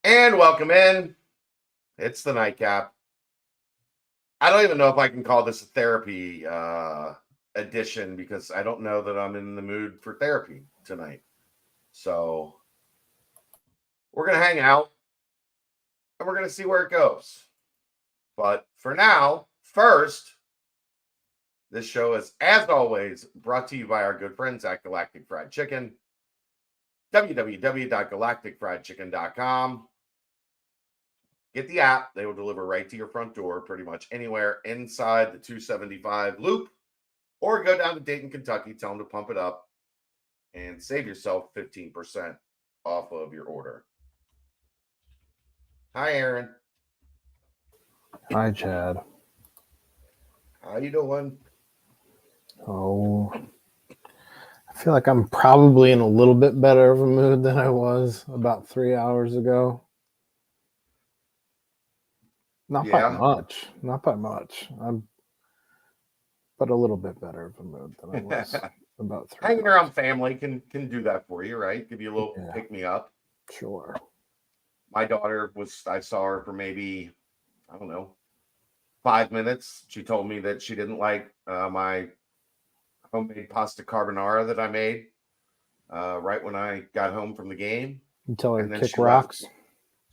And welcome in. It's the nightcap. I don't even know if I can call this a therapy edition because I don't know that I'm in the mood for therapy tonight. So we're going to hang out and we're going to see where it goes. But for now, first, this show is, as always, brought to you by our good friends at Galactic Fried Chicken. www.galacticfriedchicken.com. Get the app. They will deliver right to your front door pretty much anywhere inside the 275 loop. Or go down to Dayton, Kentucky, tell them to pump it up and save yourself 15% off of your order. Hi, Aaron. Hi, Chad. How you doing? Oh, I feel like I'm probably in a little bit better of a mood than I was about 3 hours ago. Not by much. Not by much. But a little bit better of a mood than I was about 3 Hanging hours. around family can do that for you, right? Give you a little pick me up. Sure. My daughter I saw her for maybe, I don't know, 5 minutes. She told me that she didn't like my homemade pasta carbonara that I made right when I got home from the game. You tell her to kick rocks?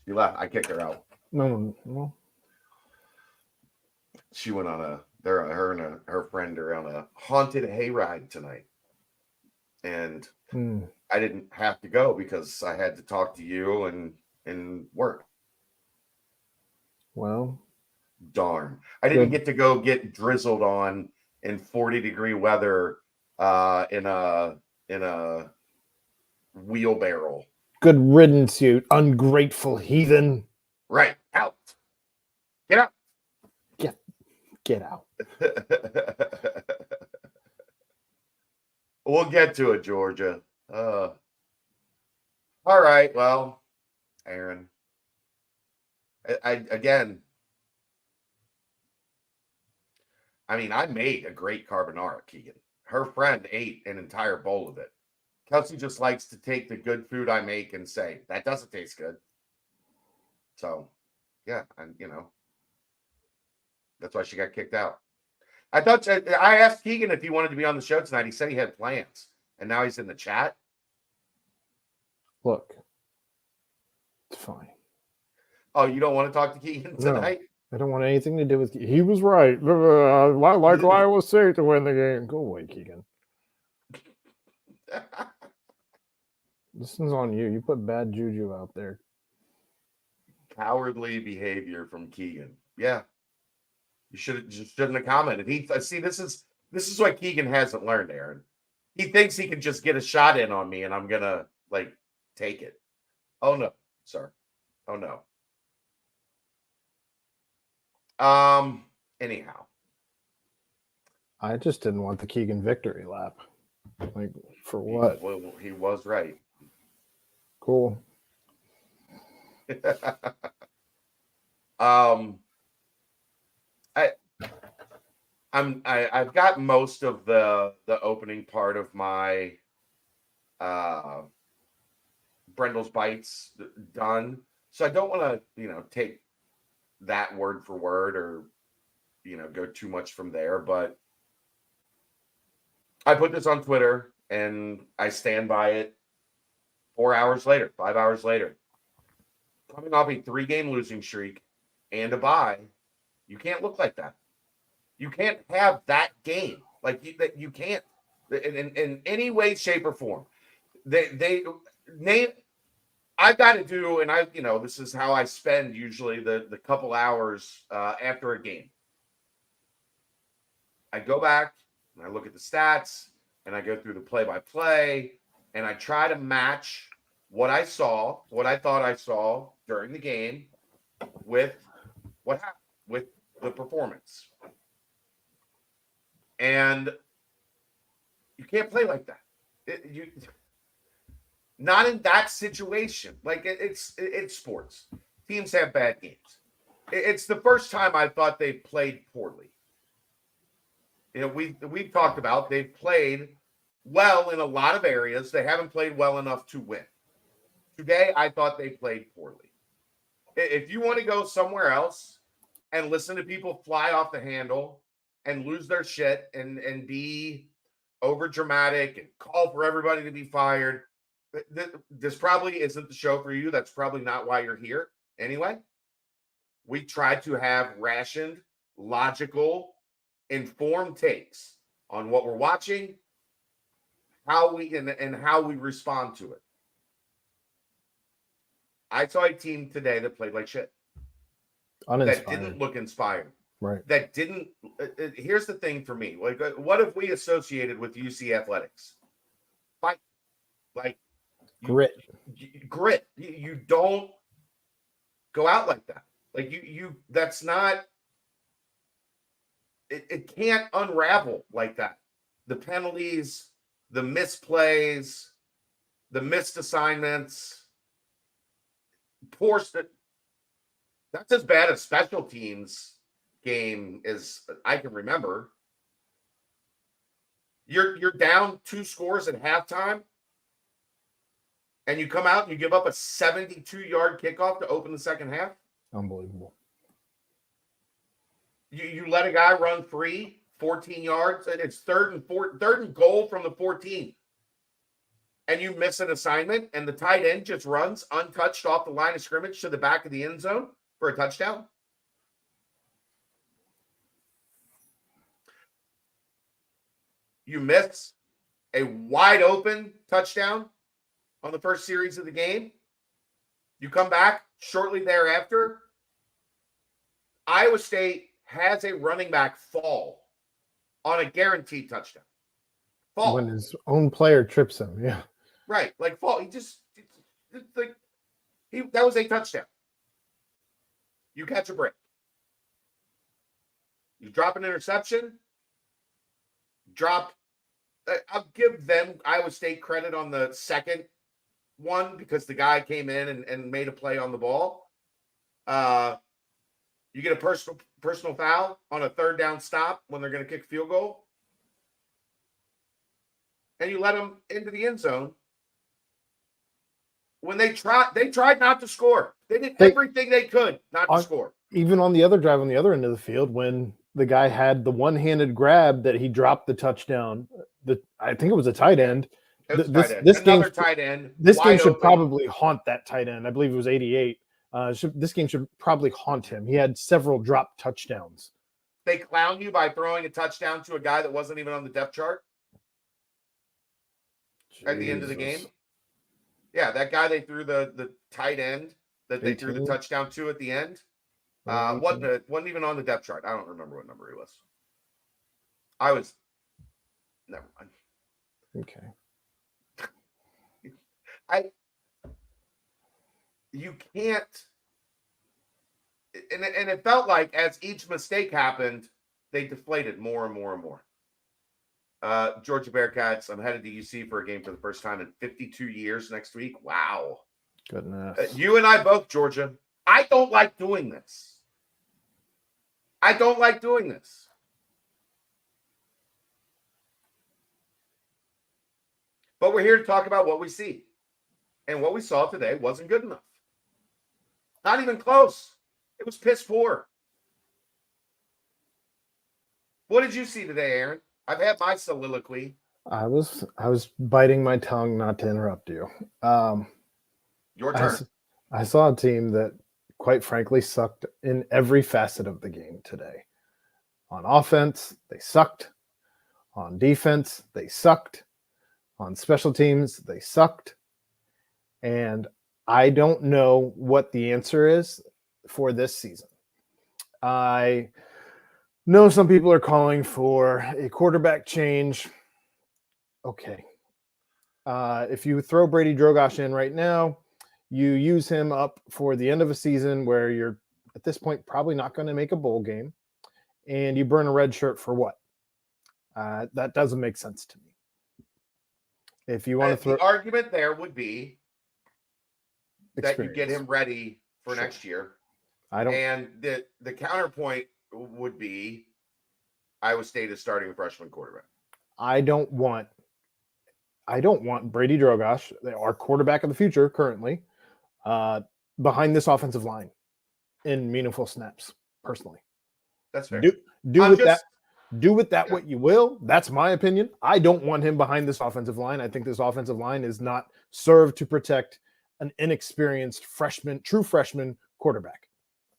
She left. I kicked her out. No. She went on her and her friend are on a haunted hayride tonight. And I didn't have to go because I had to talk to you and work. Well, darn. I didn't get to go get drizzled on in 40-degree weather in a wheelbarrow. Good riddance, you ungrateful heathen. Right. Out. Get out. Get out. We'll get to it, Georgia. All right. Well, Aaron. I made a great carbonara, Keegan. Her friend ate an entire bowl of it. Kelsey just likes to take the good food I make and say, that doesn't taste good. So, yeah, and that's why she got kicked out. I asked Keegan if he wanted to be on the show tonight. He said he had plans, and now he's in the chat. Look, it's fine. Oh, you don't want to talk to Keegan tonight? No, I don't want anything to do with Keegan. He was right. Like Iowa State to win the game. Go away, Keegan. This is on you. You put bad juju out there. Cowardly behavior from Keegan. Yeah. You shouldn't have commented. This is what Keegan hasn't learned, Aaron. He thinks he can just get a shot in on me and I'm gonna take it. Oh no, sir. Oh no. Anyhow. I just didn't want the Keegan victory lap. For what? He was right. Cool. I've got most of the opening part of my Brendel's Bites done. So I don't want to, take that word for word or, go too much from there. But I put this on Twitter and I stand by it 4 hours later, 5 hours later. Coming off a 3-game losing streak and a bye, you can't look like that. You can't have that game. You can't in any way, shape, or form. I've got to do, and this is how I spend usually the couple hours after a game. I go back and I look at the stats and I go through the play-by-play and I try to match what I thought I saw during the game with what happened with the performance. And you can't play like that. Not in that situation. It's sports. Teams have bad games. It's the first time I thought they played poorly. We've talked about they've played well in a lot of areas. They haven't played well enough to win. Today, I thought they played poorly. If you want to go somewhere else and listen to people fly off the handle and lose their shit and be over dramatic and call for everybody to be fired, this probably isn't the show for you. That's probably not why you're here anyway. We tried to have rationed, logical, informed takes on what we're watching, how we and how we respond to it. I saw a team today that played like shit. That didn't look inspired. Right. That didn't. Here's the thing for me. Like, what if we associated with UC athletics? Fight, like grit. Grit. You don't go out like that. Like you. That's not. It can't unravel like that. The penalties, the misplays, the missed assignments, poor. That's as bad as special teams game as I can remember. You're down 2 scores at halftime, and you come out and you give up a 72-yard kickoff to open the second half. Unbelievable. You let a guy run free 14 yards, and it's third and goal from the 14. And you miss an assignment, and the tight end just runs untouched off the line of scrimmage to the back of the end zone for a touchdown. You miss a wide open touchdown on the first series of the game. You come back shortly thereafter. Iowa State has a running back fall on a guaranteed touchdown. Fall. When his own player trips him, yeah. Right, like fall. That was a touchdown. You catch a break. You drop an interception. I'll give them Iowa State credit on the second one because the guy came in and made a play on the ball. You get a personal foul on a third down stop when they're going to kick a field goal. And you let them into the end zone. When they tried not to score. They did everything they could not to score. Even on the other drive on the other end of the field, when the guy had the one-handed grab that he dropped the touchdown, I think it was a tight end. This game should probably haunt that tight end. I believe it was 88. This game should probably haunt him. He had several drop touchdowns. They clown you by throwing a touchdown to a guy that wasn't even on the depth chart at the end of the game. Yeah, that guy they threw the tight end that they threw the touchdown to at the end wasn't even on the depth chart. I don't remember what number he was. Never mind. Okay. You can't, and it felt like as each mistake happened, they deflated more and more and more. Georgia Bearcats, I'm headed to UC for a game for the first time in 52 years next week. Wow. Goodness. You and I both, Georgia. I don't like doing this. But we're here to talk about what we see. And what we saw today wasn't good enough. Not even close. It was piss poor. What did you see today, Aaron? I've had my soliloquy. I was biting my tongue not to interrupt you. Your turn. I saw a team that, quite frankly, sucked in every facet of the game today. On offense, they sucked. On defense, they sucked. On special teams, they sucked. And I don't know what the answer is for this season. I know some people are calling for a quarterback change. Okay. If you throw Brady Drogosh in right now, you use him up for the end of a season where you're, at this point, probably not going to make a bowl game, and you burn a red shirt for what? That doesn't make sense to me. If you want to throw... The argument there would be that you get him ready for next year. And the counterpoint would be Iowa State is starting a freshman quarterback. I don't want Brady Drogosh, our quarterback of the future currently, behind this offensive line. in meaningful snaps, personally. That's fair. Do I'm with just- that what you will. That's my opinion. I don't want him behind this offensive line. I think this offensive line is not served to protect an inexperienced true freshman quarterback.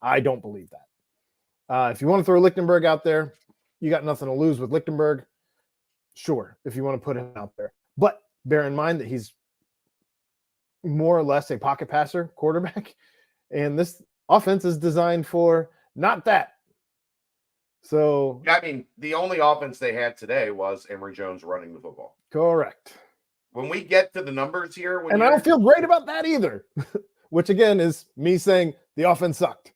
I don't believe that. If you want to throw Lichtenberg out there, you got nothing to lose with Lichtenberg. Sure, if you want to put him out there. But bear in mind that he's more or less a pocket passer quarterback. And this offense is designed for not that. So, I mean, the only offense they had today was Emory Jones running the football. correct. When we get to the numbers here, And I don't feel great about that either, which again is me saying the offense sucked.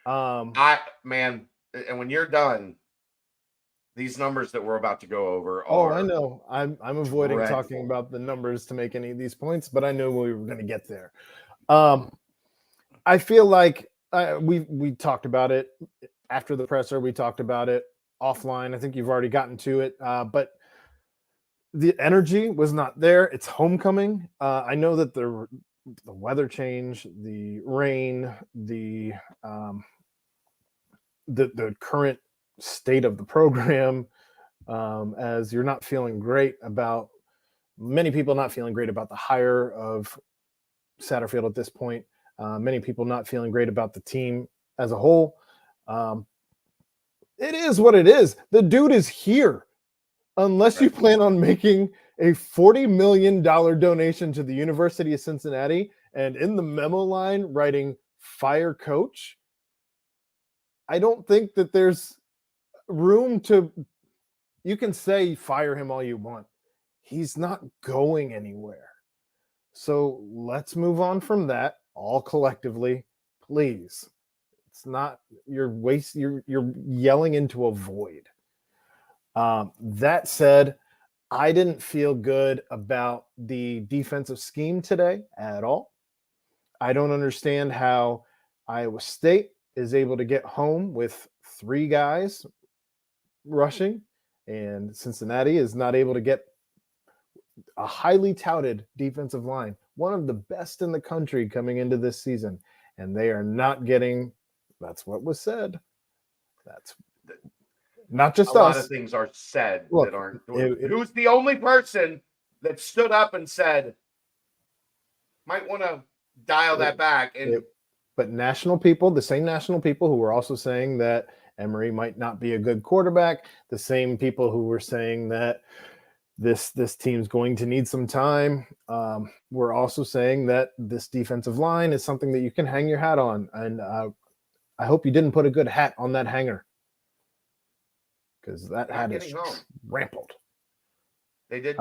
and when you're done, these numbers that we're about to go over are I know. I'm avoiding dreadful. talking about the numbers to make any of these points, but I knew we were going to get there. I feel like we talked about it after the presser. We talked about it offline. I think you've already gotten to it, but the energy was not there. It's homecoming. I know that the weather change, the rain, the current state of the program, as you're not feeling great about many people not feeling great about the hire of Satterfield at this point. Many people not feeling great about the team as a whole. It is what it is. The dude is here. Unless you plan on making a $40 million donation to the University of Cincinnati and in the memo line writing fire coach, I don't think that there's room to, you can say fire him all you want. He's not going anywhere. So let's move on from that all collectively, please. It's not, you're yelling into a void. That said, I didn't feel good about the defensive scheme today at all. I don't understand how Iowa State is able to get home with 3 guys rushing, and Cincinnati is not able to get a highly touted defensive line, one of the best in the country coming into this season, and they are not getting. That's what was said. That's not just a us. lot of things are said Look, that aren't. Who's the only person that stood up and said, might want to dial that back? But national people, the same national people who were also saying that Emory might not be a good quarterback, the same people who were saying that this team's going to need some time, we're also saying that this defensive line is something that you can hang your hat on. And I hope you didn't put a good hat on that hanger, because that hat is trampled. They did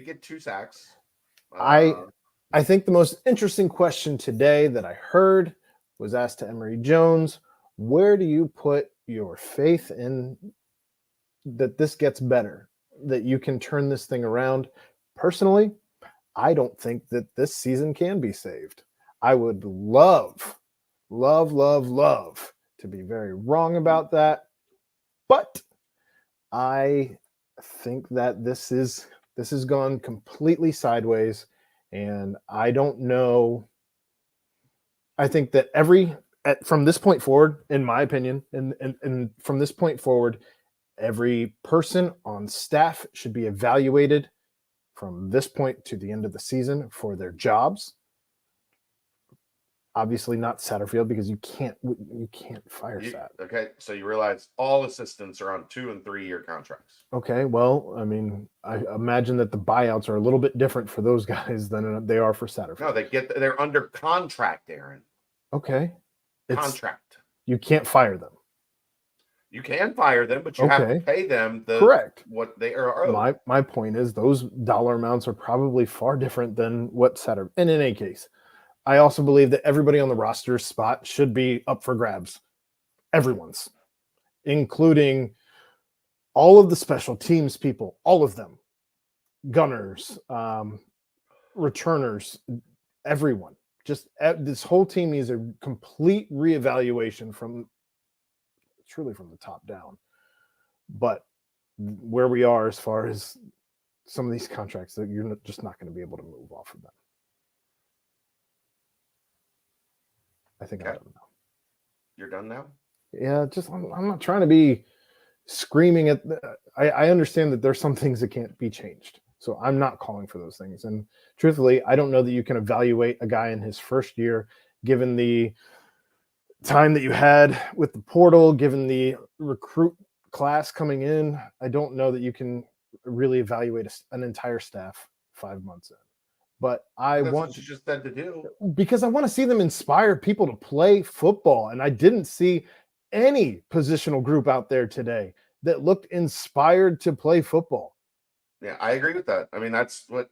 get 2 sacks. I think the most interesting question today that I heard was asked to Emory Jones. Where do you put your faith in that this gets better, that you can turn this thing around? Personally, I don't think that this season can be saved. I would love to be very wrong about that, but I think that this has gone completely sideways, and I don't know. I think that from this point forward, in my opinion, and from this point forward, every person on staff should be evaluated from this point to the end of the season for their jobs. Obviously not Satterfield, because you can't fire Sat. Okay, so you realize all assistants are on 2- and 3-year contracts. Okay, well, I mean, I imagine that the buyouts are a little bit different for those guys than they are for Satterfield. No, they're under contract, Aaron. Okay. Contract. You can't fire them. You can fire them, but you have to pay them correct what they are owed. My point is those dollar amounts are probably far different than what Satterfield. And in any case, I also believe that everybody on the roster spot should be up for grabs. Everyone's, including all of the special teams people, all of them, gunners, returners, everyone. Just this whole team needs a complete reevaluation from the top down. But where we are as far as some of these contracts, that you're just not going to be able to move off of them. I think Okay. I'm done now. You're done now? Yeah, just I'm not trying to be screaming at I understand that there's some things that can't be changed. So I'm not calling for those things. And truthfully, I don't know that you can evaluate a guy in his first year, given the time that you had with the portal, given the recruit class coming in. I don't know that you can really evaluate an entire staff 5 months in. But I That's want what you just said to do. because I want to see them inspire people to play football. And I didn't see any positional group out there today that looked inspired to play football. Yeah, I agree with that. I mean, that's what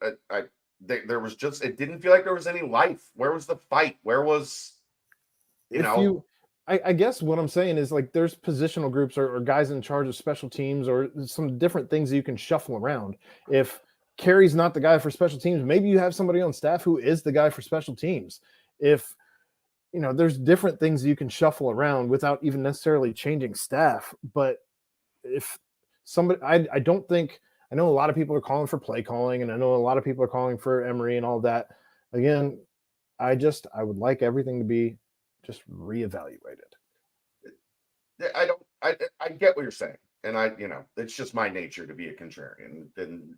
there was just, it didn't feel like there was any life. Where was the fight? Where was, I guess what I'm saying is like there's positional groups or guys in charge of special teams or some different things that you can shuffle around. If Kerry's not the guy for special teams, maybe you have somebody on staff who is the guy for special teams. If there's different things you can shuffle around without even necessarily changing staff. But if somebody, I don't think, I know a lot of people are calling for play calling, and I know a lot of people are calling for Emery and all that. Again, I would like everything to be just reevaluated. I get what you're saying. And it's just my nature to be a contrarian and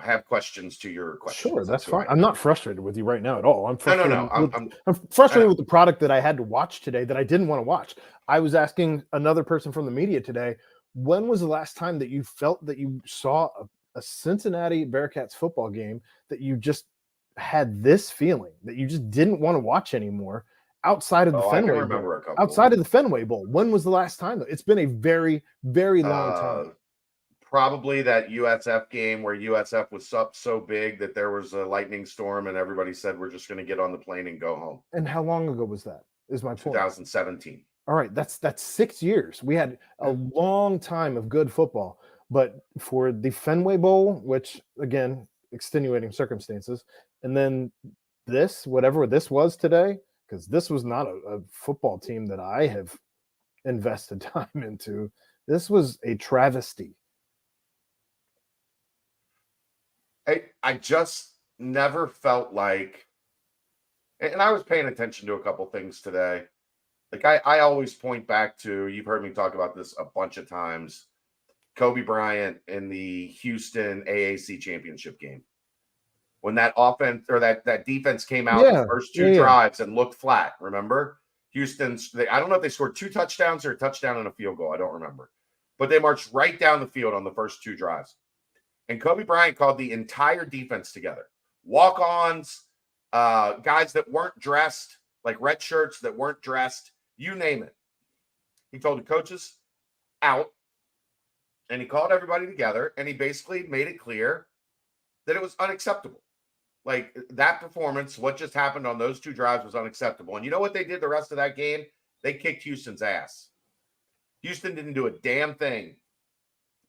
have questions to your questions. Sure, that's fine. I'm not frustrated with you right now at all. I'm frustrated. No. I'm frustrated with the product that I had to watch today that I didn't want to watch. I was asking another person from the media today, when was the last time that you felt that you saw a Cincinnati Bearcats football game that you just had this feeling that you just didn't want to watch anymore outside of the Fenway Bowl? Outside of the Fenway Bowl, when was the last time? It's been a very, very long time. Probably that USF game where USF was up so big that there was a lightning storm and everybody said, we're just going to get on the plane and go home. And how long ago was that? Is my point. 2017. All right, that's 6 years. We had a long time of good football, but for the Fenway Bowl, which again, extenuating circumstances, and then this, whatever this was today, because this was not a football team that I have invested time into. This was a travesty. I just never felt like, and I was paying attention to a couple things today. Like I always point back to, you've heard me talk about this a bunch of times, Kobe Bryant in the Houston AAC championship game. When that offense or that defense came out the first two drives and looked flat, remember? Houston's, I don't know if they scored 2 touchdowns or a touchdown and a field goal. I don't remember. But they marched right down the field on the first 2 drives. And Kobe Bryant called the entire defense together. Walk-ons, guys that weren't dressed, like red shirts that weren't dressed, you name it. He told the coaches out, and he called everybody together, and he basically made it clear that it was unacceptable. Like that performance, what just happened on those 2 drives was unacceptable. And you know what they did the rest of that game? They kicked Houston's ass. Houston didn't do a damn thing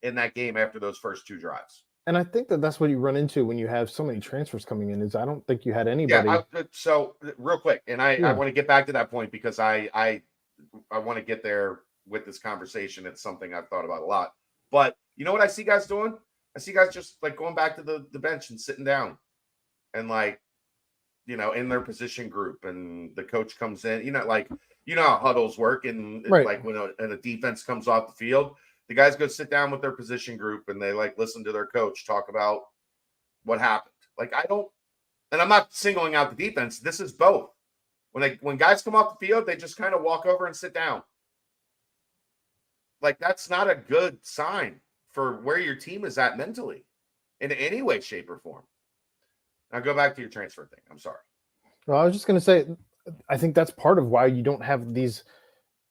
in that game after those first 2 drives. And I think that that's what you run into when you have so many transfers coming in. Is I don't think you had anybody. Yeah. So real quick, and I want to get back to that point because I want to get there with this conversation. It's something I've thought about a lot. But you know what I see guys doing? I see guys just like going back to the bench and sitting down, and like in their position group, and the coach comes in. Like how huddles work, and like when a defense comes off the field. The guys go sit down with their position group and they like listen to their coach talk about what happened. Like and I'm not singling out the defense. This is both. When guys come off the field, they just kind of walk over and sit down. Like that's not a good sign for where your team is at mentally in any way, shape, or form. Now go back to your transfer thing. I'm sorry. Well, I was just going to say, I think that's part of why you don't have these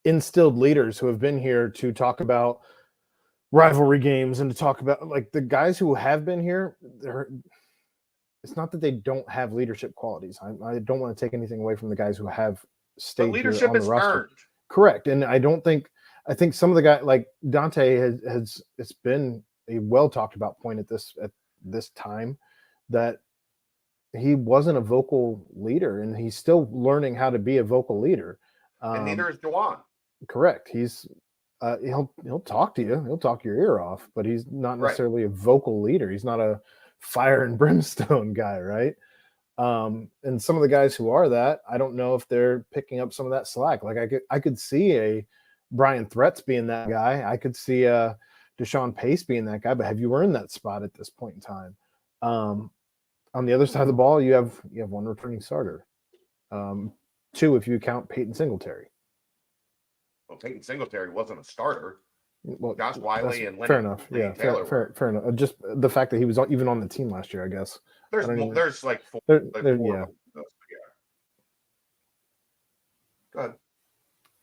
instilled leaders who have been here to talk about rivalry games and to talk about like the guys who have been here. It's not that they don't have leadership qualities. I don't want to take anything away from the guys who have stayed leadership here on the is roster. Earned. Correct. And I think some of the guys like Dante has it's been a well talked about point at this time that he wasn't a vocal leader, and he's still learning how to be a vocal leader. And neither is Juwan. Correct. He's he'll talk to you. He'll talk your ear off, but he's not necessarily a vocal leader. He's not a fire and brimstone guy, right? And some of the guys who are that, I don't know if they're picking up some of that slack. Like I could see a Brian Threats being that guy. I could see a Deshaun Pace being that guy, but have you earned that spot at this point in time? On the other side of the ball, you have one returning starter. Two, if you count Peyton Singletary. Well, Peyton Singletary wasn't a starter. Well, Josh Wiley and fair enough. Lenny Yeah, Taylor fair enough. Just the fact that he was even on the team last year, I guess. There's like four. Yeah. Of those, yeah. Go ahead.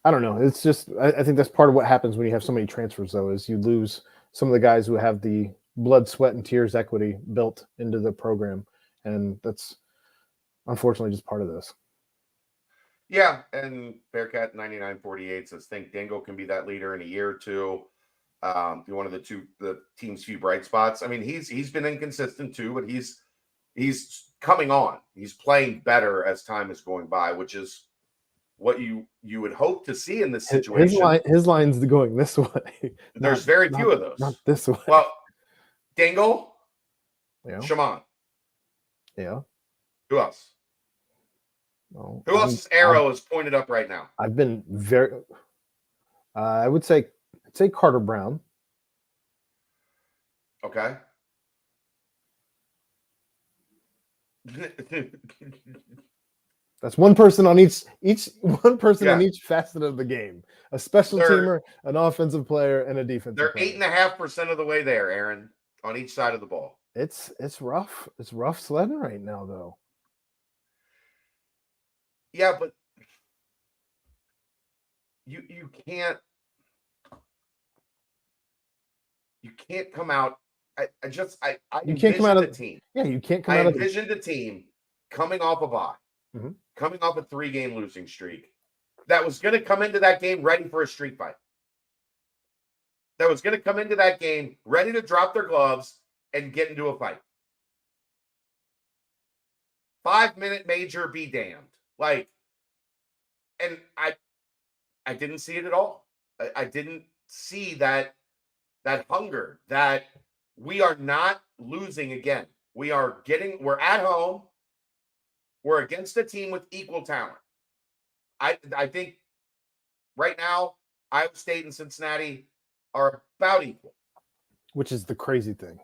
I don't know. It's just I think that's part of what happens when you have so many transfers, though, is you lose some of the guys who have the blood, sweat, and tears equity built into the program, and that's unfortunately just part of this. Yeah, and Bearcat 9948 says think Dingle can be that leader in a year or two. One of the team's few bright spots. I mean, he's been inconsistent too, but he's coming on. He's playing better as time is going by, which is what you would hope to see in this situation. His line's going this way. There's very few of those. Not this way. Well, Dingle, yeah. Shaman. Yeah. Who else? Well, Who else's arrow is pointed up right now? I've been very. I would say Carter Brown. Okay. That's one person on each on each facet of the game. A special teamer, an offensive player, and a defensive They're player. 8.5% of the way there, Aaron, on each side of the ball. It's rough. It's rough sledding right now, though. Yeah, but you can't come out. You can't come out of the team. Yeah, you can't come out of. I envisioned a team coming off a bye, coming off a 3-game losing streak, that was going to come into that game ready for a street fight. That was going to come into that game ready to drop their gloves and get into a fight. 5-minute major, be damned. And I didn't see it at all. I didn't see that hunger, that we are not losing again. We're at home. We're against a team with equal talent. I think right now, Iowa State and Cincinnati are about equal. Which is the crazy thing.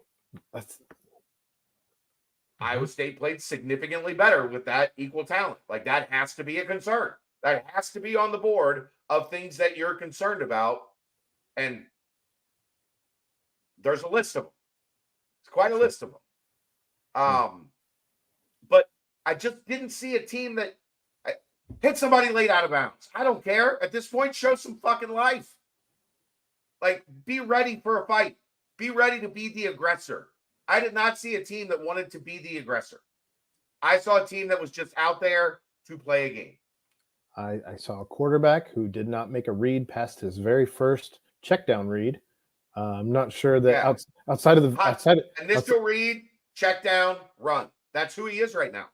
Iowa State played significantly better with that equal talent. That has to be a concern. That has to be on the board of things that you're concerned about. And there's a list of them. It's quite a list of them. But I just didn't see a team that hit somebody late out of bounds. I don't care. At this point, show some fucking life. Be ready for a fight. Be ready to be the aggressor. I did not see a team that wanted to be the aggressor. I saw a team that was just out there to play a game. I saw a quarterback who did not make a read past his very first check down read. I'm not sure that outside of initial read, check down, run. That's who he is right now.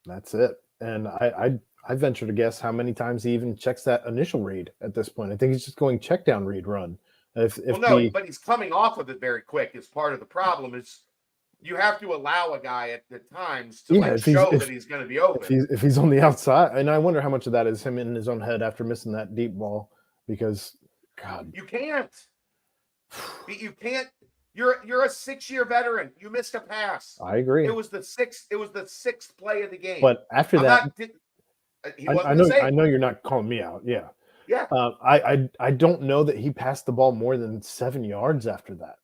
That's it. And I venture to guess how many times he even checks that initial read at this point. I think he's just going check down, read, run. But he's coming off of it very quick. Is part of the problem is you have to allow a guy at the times to show that he's going to be open. If he's on the outside, and I wonder how much of that is him in his own head after missing that deep ball, because God, you can't. You're a 6-year veteran. You missed a pass. I agree. It was the sixth play of the game. But after I know you're not calling me out. Yeah. Yeah. I don't know that he passed the ball more than 7 yards after that.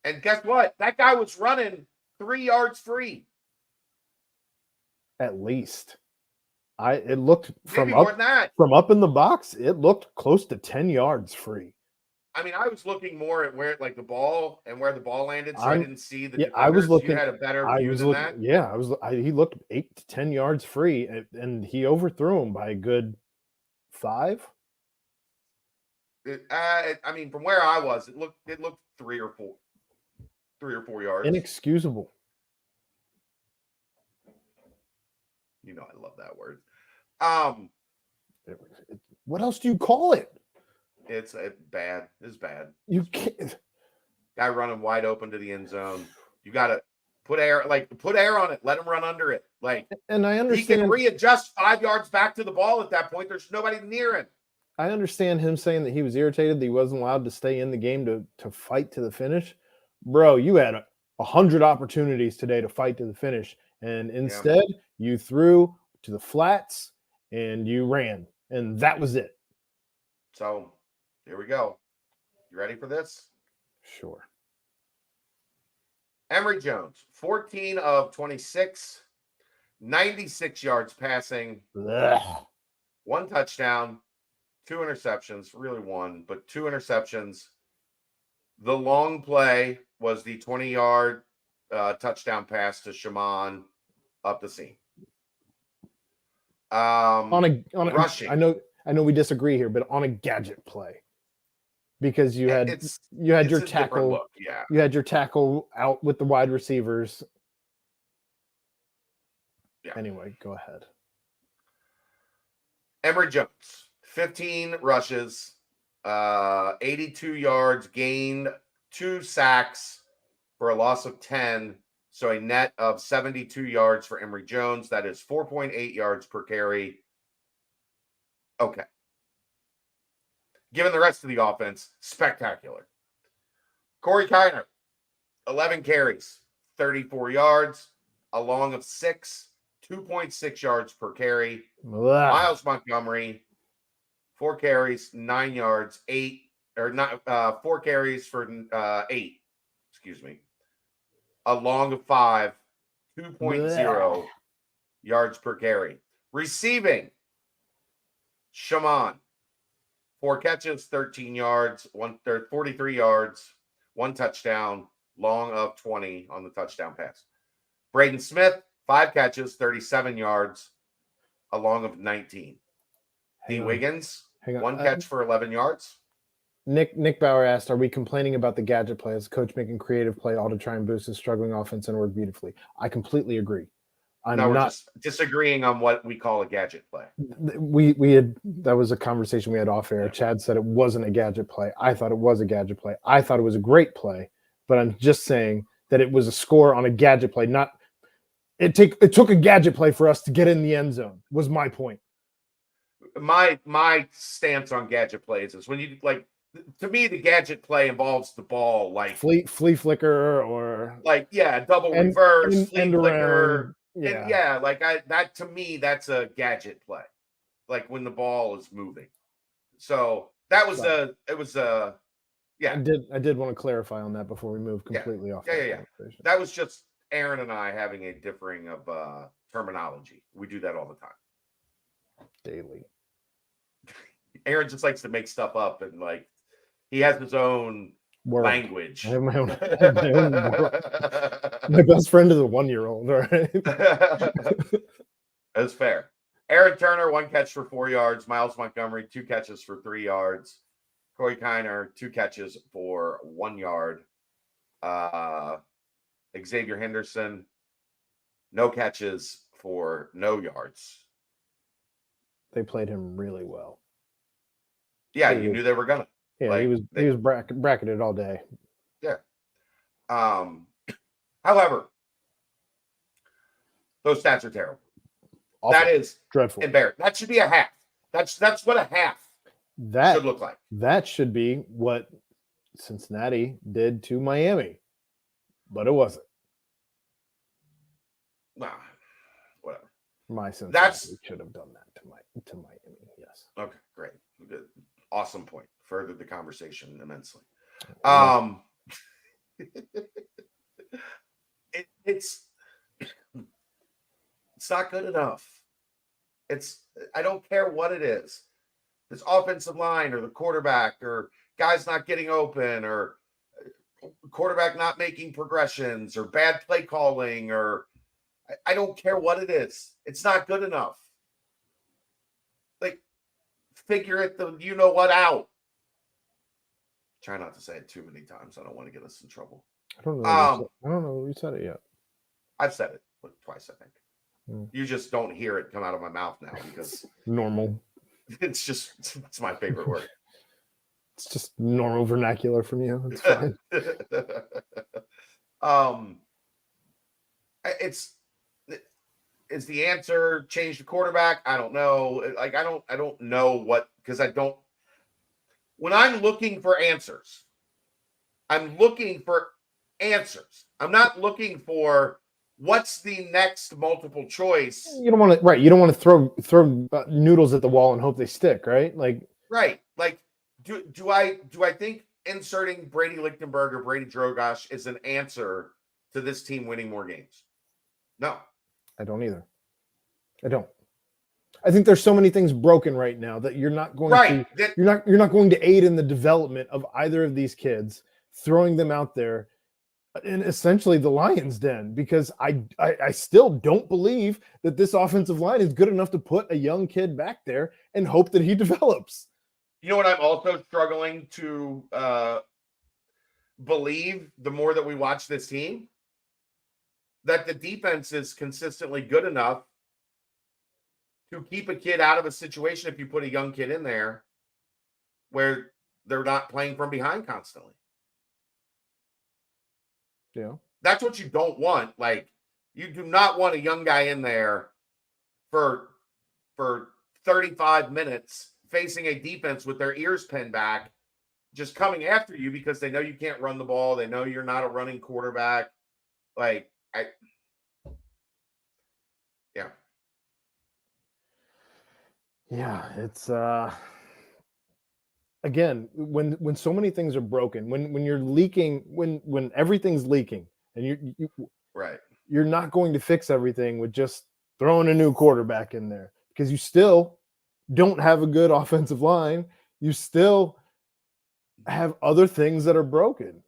And guess what? That guy was running 3 yards free. At least. It looked from up in the box, it looked close to 10 yards free. I mean, I was looking more at where the ball and where the ball landed, so I didn't see the. Yeah, I was looking. You had a better view than that. Yeah, he looked 8 to 10 yards free, and he overthrew him by a good 5. I mean, from where I was, it looked 3 or 4 yards. Inexcusable. You know, I love that word. What else do you call it? It's bad. It's bad. You can't. Guy running wide open to the end zone. You got to Put air on it. Let him run under it. Like, and I he understand can readjust 5 yards back to the ball at that point. There's nobody near him. I understand him saying that he was irritated that he wasn't allowed to stay in the game to fight to the finish. Bro, you had 100 opportunities today to fight to the finish, and instead you threw to the flats and you ran, and that was it. So here we go. You ready for this? Sure. Emory Jones, 14 of 26, 96 yards passing, Ugh. 1 touchdown, 2 interceptions, really 1, but 2 interceptions. The long play was the 20-yard touchdown pass to Shaman up the seam. On a rushing. I know we disagree here, but on a gadget play. Because you had your tackle look, yeah. You had your tackle out with the wide receivers. Yeah. Anyway, go ahead. Emory Jones, 15 rushes, 82 yards, gained 2 sacks for a loss of 10. So a net of 72 yards for Emory Jones. That is 4.8 yards per carry. Okay. Given the rest of the offense, spectacular. Corey Kiner, 11 carries, 34 yards, a long of 6, 2.6 yards per carry. Ugh. Miles Montgomery, 4 carries, 9 yards, 4 carries for 8. Excuse me. A long of 5, 2.0 yards per carry. Receiving, Shaman, 4 catches, 13 yards, 43 yards, 1 touchdown, long of 20 on the touchdown pass. Braden Smith, 5 catches, 37 yards, a long of 19. D. Wiggins, 1 catch for 11 yards. Nick Bauer asked, "Are we complaining about the gadget play? Is the coach making creative play all to try and boost his struggling offense and work beautifully?" I completely agree. We're just disagreeing on what we call a gadget play. We had that was a conversation we had off air. Yeah. Chad said it wasn't a gadget play. I thought it was a gadget play. I thought it was a great play, but I'm just saying that it was a score on a gadget play. Not it took a gadget play for us to get in the end zone. Was my point. My stance on gadget plays is when you like. To me, the gadget play involves the ball like flea flicker or like double reverse, flea flicker. Yeah. And like that to me, that's a gadget play. Like when the ball is moving. So that was I did want to clarify on that before we move completely off. Yeah. That was just Aaron and I having a differing of terminology. We do that all the time. Daily. Aaron just likes to make stuff up and like he has his own language. I have my own. My best friend is a 1-year-old. All right. That's fair. Aaron Turner, 1 catch for 4 yards. Miles Montgomery, 2 catches for 3 yards. Corey Kiner, 2 catches for 1 yard. Xavier Henderson, no catches for no yards. They played him really well. Yeah, you knew they were gonna. Yeah, like, he was bracketed all day. Yeah. However, those stats are terrible. Awful. That is dreadful. Embarrassing. That should be a half. That's what a half should look like. That should be what Cincinnati did to Miami, but it wasn't. Nah, whatever. My Cincinnati should have done that to Miami. Yes. Okay, great. Good. Awesome point. Furthered the conversation immensely. It's not good enough. I don't care what it is. This offensive line or the quarterback or guys not getting open or quarterback not making progressions or bad play calling or I don't care what it is. It's not good enough. Like figure it out. Try not to say it too many times. I don't want to get us in trouble. I don't know. You said it yet. I've said it twice, I think. You just don't hear it come out of my mouth now because normal. It's my favorite word. It's just normal vernacular from you. It's fine. It's is the answer change the quarterback? I don't know. Like I don't know what, because I don't. When I'm looking for answers, I'm looking for answers. I'm not looking for what's the next multiple choice. You don't want to, right? You don't want to throw noodles at the wall and hope they stick, right? Like, Right. Like, do I think inserting Brady Lichtenberg or Brady Drogosh is an answer to this team winning more games? No. I don't either. I don't. I think there's so many things broken right now that you're not going Right. to you're not going to aid in the development of either of these kids, throwing them out there in essentially the lion's den, because I still don't believe that this offensive line is good enough to put a young kid back there and hope that he develops. You know what I'm also struggling to believe the more that we watch this team? That the defense is consistently good enough to keep a kid out of a situation if you put a young kid in there where they're not playing from behind constantly. Yeah. That's what you don't want. Like, you do not want a young guy in there for 35 minutes facing a defense with their ears pinned back, just coming after you because they know you can't run the ball. They know you're not a running quarterback. Like, yeah. Yeah, it's again, when so many things are broken, when you're leaking, when everything's leaking, and Right. you're not going to fix everything with just throwing a new quarterback in there, because you still don't have a good offensive line. You still have other things that are broken.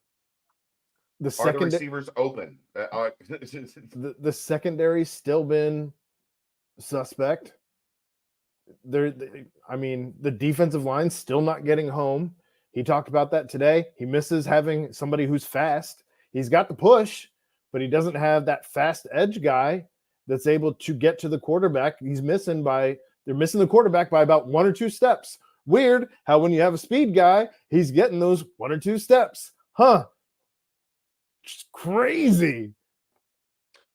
Are the receivers open? The secondary's still been suspect. I mean, the defensive line's still not getting home. He talked about that today. He misses having somebody who's fast. He's got the push, but he doesn't have that fast edge guy that's able to get to the quarterback. They're missing the quarterback by about 1 or 2 steps. Weird how when you have a speed guy, he's getting those 1 or 2 steps. Huh. Just crazy.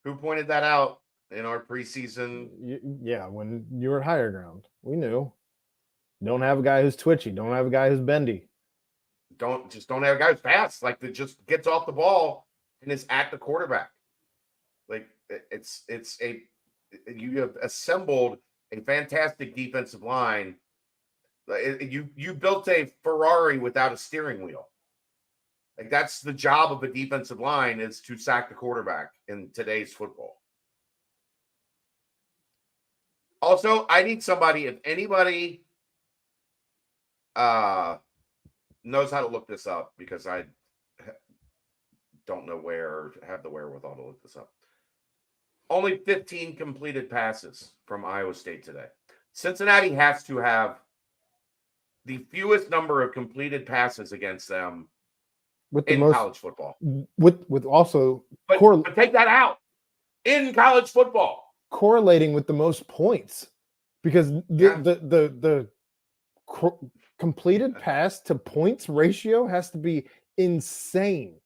Who pointed that out in our preseason? Yeah, when you were higher ground, we knew. Don't have a guy who's twitchy. Don't have a guy who's bendy. Don't have a guy who's fast, like, that just gets off the ball and is at the quarterback. Like, you have assembled a fantastic defensive line. You built a Ferrari without a steering wheel. Like, that's the job of a defensive line, is to sack the quarterback in today's football. Also, I need somebody, if anybody knows how to look this up, because I don't know where to have the wherewithal to look this up. Only 15 completed passes from Iowa State today. Cincinnati has to have the fewest number of completed passes against them in college football. With also, but take that out in college football, correlating with the most points, because the completed pass to points ratio has to be insane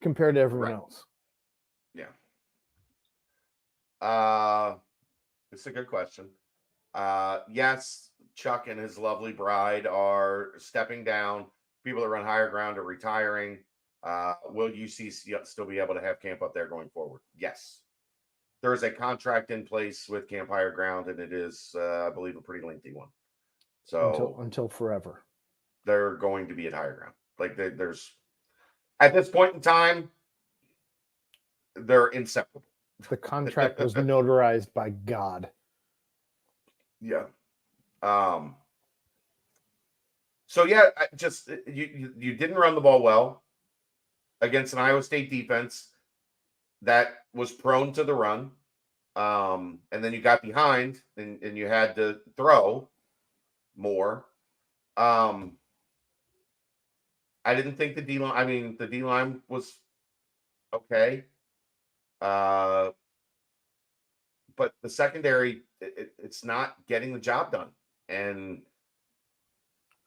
compared to everyone else. Yeah. It's a good question. Yes, Chuck and his lovely bride are stepping down. People that run higher ground are retiring. Will UC still be able to have camp up there going forward? Yes. There is a contract in place with Camp Higher Ground, and it is, I believe, a pretty lengthy one. So until forever, they're going to be at Higher Ground. Like, there's, at this point in time, they're inseparable. The contract was notarized by God. Yeah. So yeah, you didn't run the ball well against an Iowa State defense that was prone to the run. And then you got behind and you had to throw more. I didn't think the D-line was okay. But the secondary, it's not getting the job done. And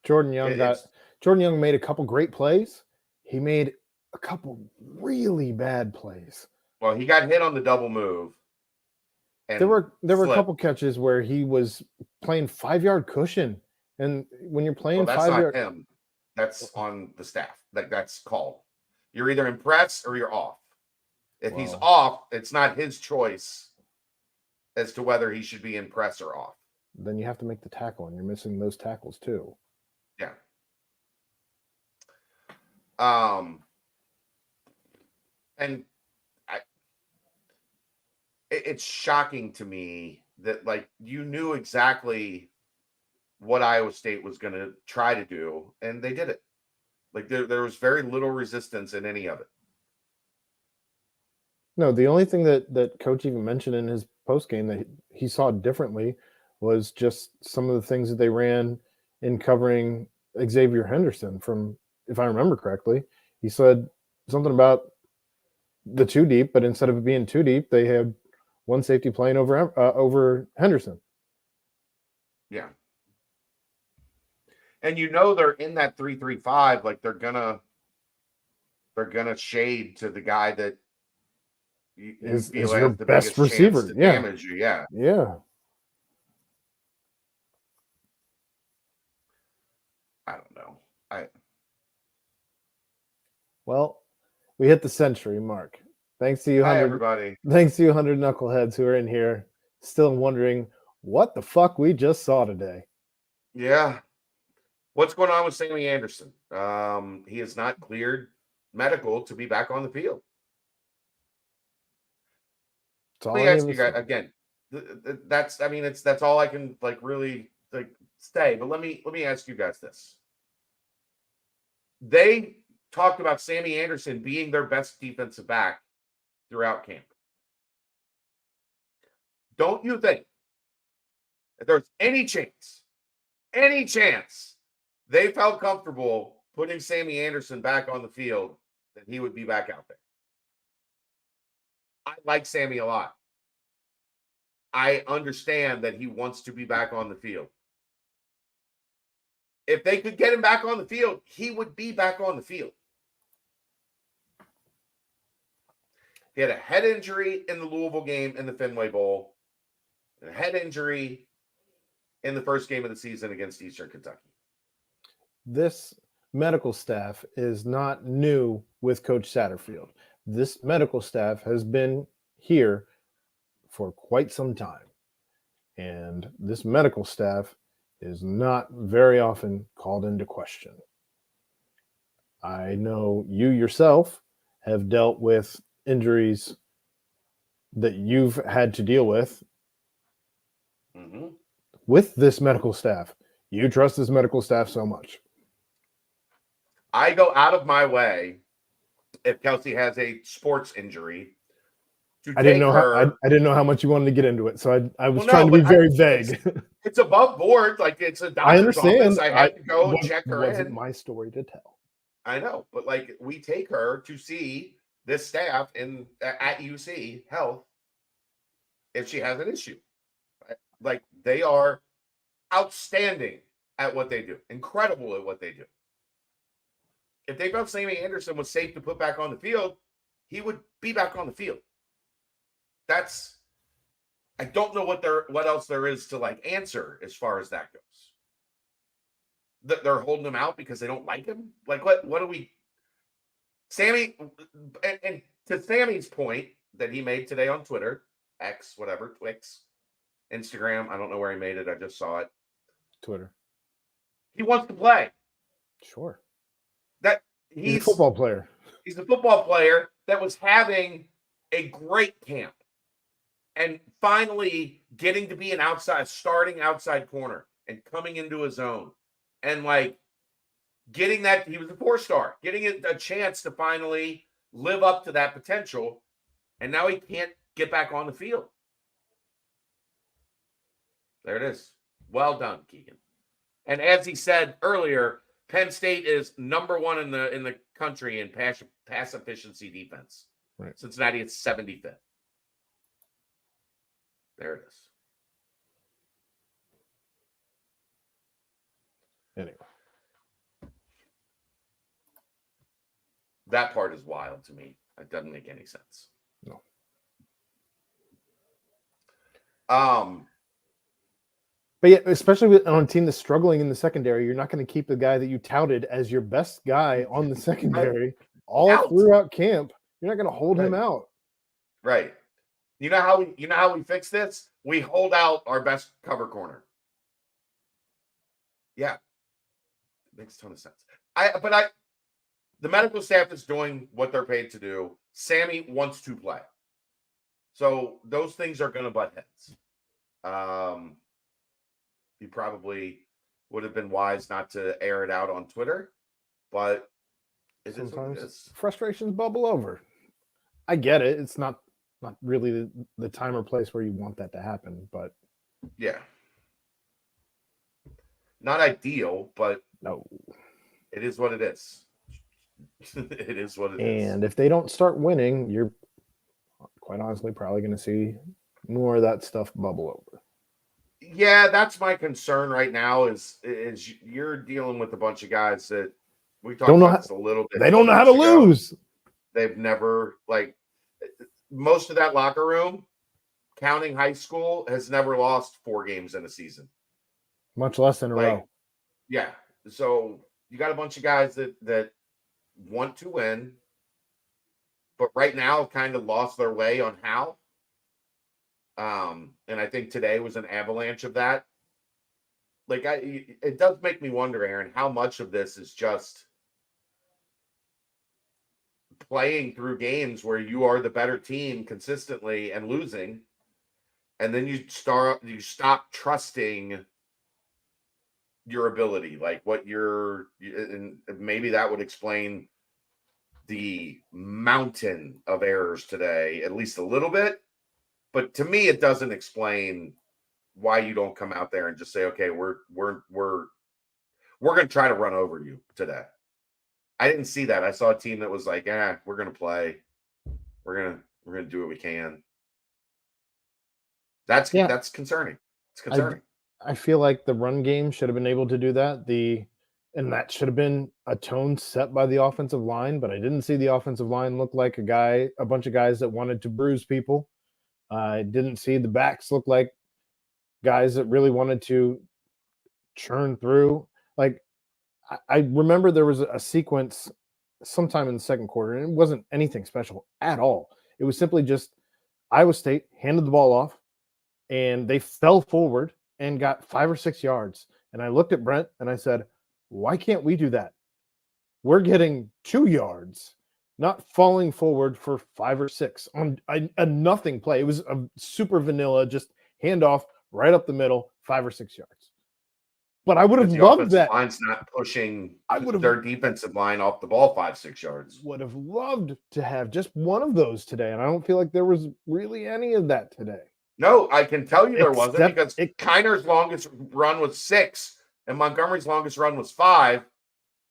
Jordan Young made a couple great plays. He made a couple really bad plays. Well, he got hit on the double move. And There were a slipped. couple catches where he was playing 5-yard cushion, and when you're playing Well, that's 5-yard, not him. That's on the staff. That's called. You're either in press or you're off. If he's Wow. off, it's not his choice as to whether he should be in press or off. then you have to make the tackle, and you're missing those tackles too. Yeah. And it's shocking to me that, like, you knew exactly what Iowa State was going to try to do, and they did it. Like, there was very little resistance in any of it. No, the only thing that Coach even mentioned in his postgame that he saw differently was just some of the things that they ran in covering Xavier Henderson from, if I remember correctly. He said something about the 2 deep, but instead of it being 2 deep, they had one safety playing over Henderson. Yeah. And they're in that 3-3-5, like they're gonna shade to the guy that you Is feel your has the best biggest receiver. chance to Yeah. damage you. Yeah. Yeah. I don't know. Well, we hit the century mark. Thanks to you, Hi, 100. everybody. Thanks to you, 100 knuckleheads who are in here, still wondering what the fuck we just saw today. Yeah. What's going on with Sammy Anderson? He is not cleared medical to be back on the field. That's all Let me I ask need you to guys say. again. That's all I can really say. But let me ask you guys this. They talked about Sammy Anderson being their best defensive back throughout camp. Don't you think if there's any chance they felt comfortable putting Sammy Anderson back on the field, that he would be back out there? I like Sammy a lot. I understand that he wants to be back on the field. If they could get him back on the field, he would be back on the field. He had a head injury in the Louisville game in the Fenway Bowl, and a head injury in the first game of the season against Eastern Kentucky. This medical staff is not new with Coach Satterfield. This medical staff has been here for quite some time. And this medical staff is not very often called into question. I know you yourself have dealt with injuries that you've had to deal with with this medical staff. You trust this medical staff so much. I go out of my way if Kelsey has a sports injury to I didn't take know her. I didn't know how much you wanted to get into it, so I was Well, no, trying to be but very vague. It's above board. Like, it's a I doctor's understand. office. I had to go and check her wasn't in. my story to tell. I know, but like, we take her to see this staff at UC Health if she has an issue. Like, they are outstanding at what they do, incredible at what they do. If they felt Sammy Anderson was safe to put back on the field, he would be back on the field. I don't know what else there is to answer as far as that goes. That they're holding him out because they don't like him. Like, what do we? Sammy, and to Sammy's point that he made today on Twitter, X, whatever, Twix, Instagram. I don't know where he made it. I just saw it. Twitter. He wants to play. Sure. That he's a football player. He's a football player that was having a great camp and finally getting to be starting outside corner and coming into his own and getting that. He was a 4-star, getting a chance to finally live up to that potential. And now he can't get back on the field. There it is. Well done, Keegan. And as he said earlier, Penn State is number 1 in the country in pass efficiency defense. Right. Cincinnati is 75th. There it is. Anyway. That part is wild to me. It doesn't make any sense. No. But yeah, especially on a team that's struggling in the secondary, you're not going to keep the guy that you touted as your best guy on the secondary all throughout camp. You're not going to hold him out. Right. You know how we fix this? We hold out our best cover corner. Yeah. It makes a ton of sense. The medical staff is doing what they're paid to do. Sammy wants to play. So those things are going to butt heads. He probably would have been wise not to air it out on Twitter, but sometimes frustrations bubble over. I get it. It's not really the time or place where you want that to happen, but yeah, not ideal, but no, it is what it is. It is what it is. And if they don't start winning, you're quite honestly probably going to see more of that stuff bubble over. Yeah, that's my concern right now. Is you're dealing with a bunch of guys that we talked about this a little bit. They don't know how to lose. They've never, like, most of that locker room, counting high school, has never lost 4 games in a season, much less in a row. Yeah, so you got a bunch of guys that want to win, but right now kind of lost their way on how. And I think today was an avalanche of that. Like, it does make me wonder, Aaron, how much of this is just playing through games where you are the better team consistently and losing, and then you stop trusting your ability, like and maybe that would explain the mountain of errors today, at least a little bit. But to me, it doesn't explain why you don't come out there and just say, okay, we're going to try to run over you today. I didn't see that. I saw a team that was like, we're going to play. We're going to do what we can. That's concerning. It's concerning. I feel like the run game should have been able to do that. And that should have been a tone set by the offensive line, but I didn't see the offensive line look like a bunch of guys that wanted to bruise people. I didn't see the backs look like guys that really wanted to churn through. Like, I remember there was a sequence sometime in the second quarter, and it wasn't anything special at all. It was simply just Iowa State handed the ball off, and they fell forward and got 5 or 6 yards. And I looked at Brent, and I said, why can't we do that? We're getting 2 yards, not falling forward for 5 or 6 on a nothing play. It was a super vanilla, just handoff right up the middle, 5 or 6 yards. But I would have loved that. Line's not pushing their defensive line off the ball 5-6 yards. Would have loved to have just one of those today, and I don't feel like there was really any of that today. No, I can tell you there wasn't, because Kiner's longest run was 6, and Montgomery's longest run was 5,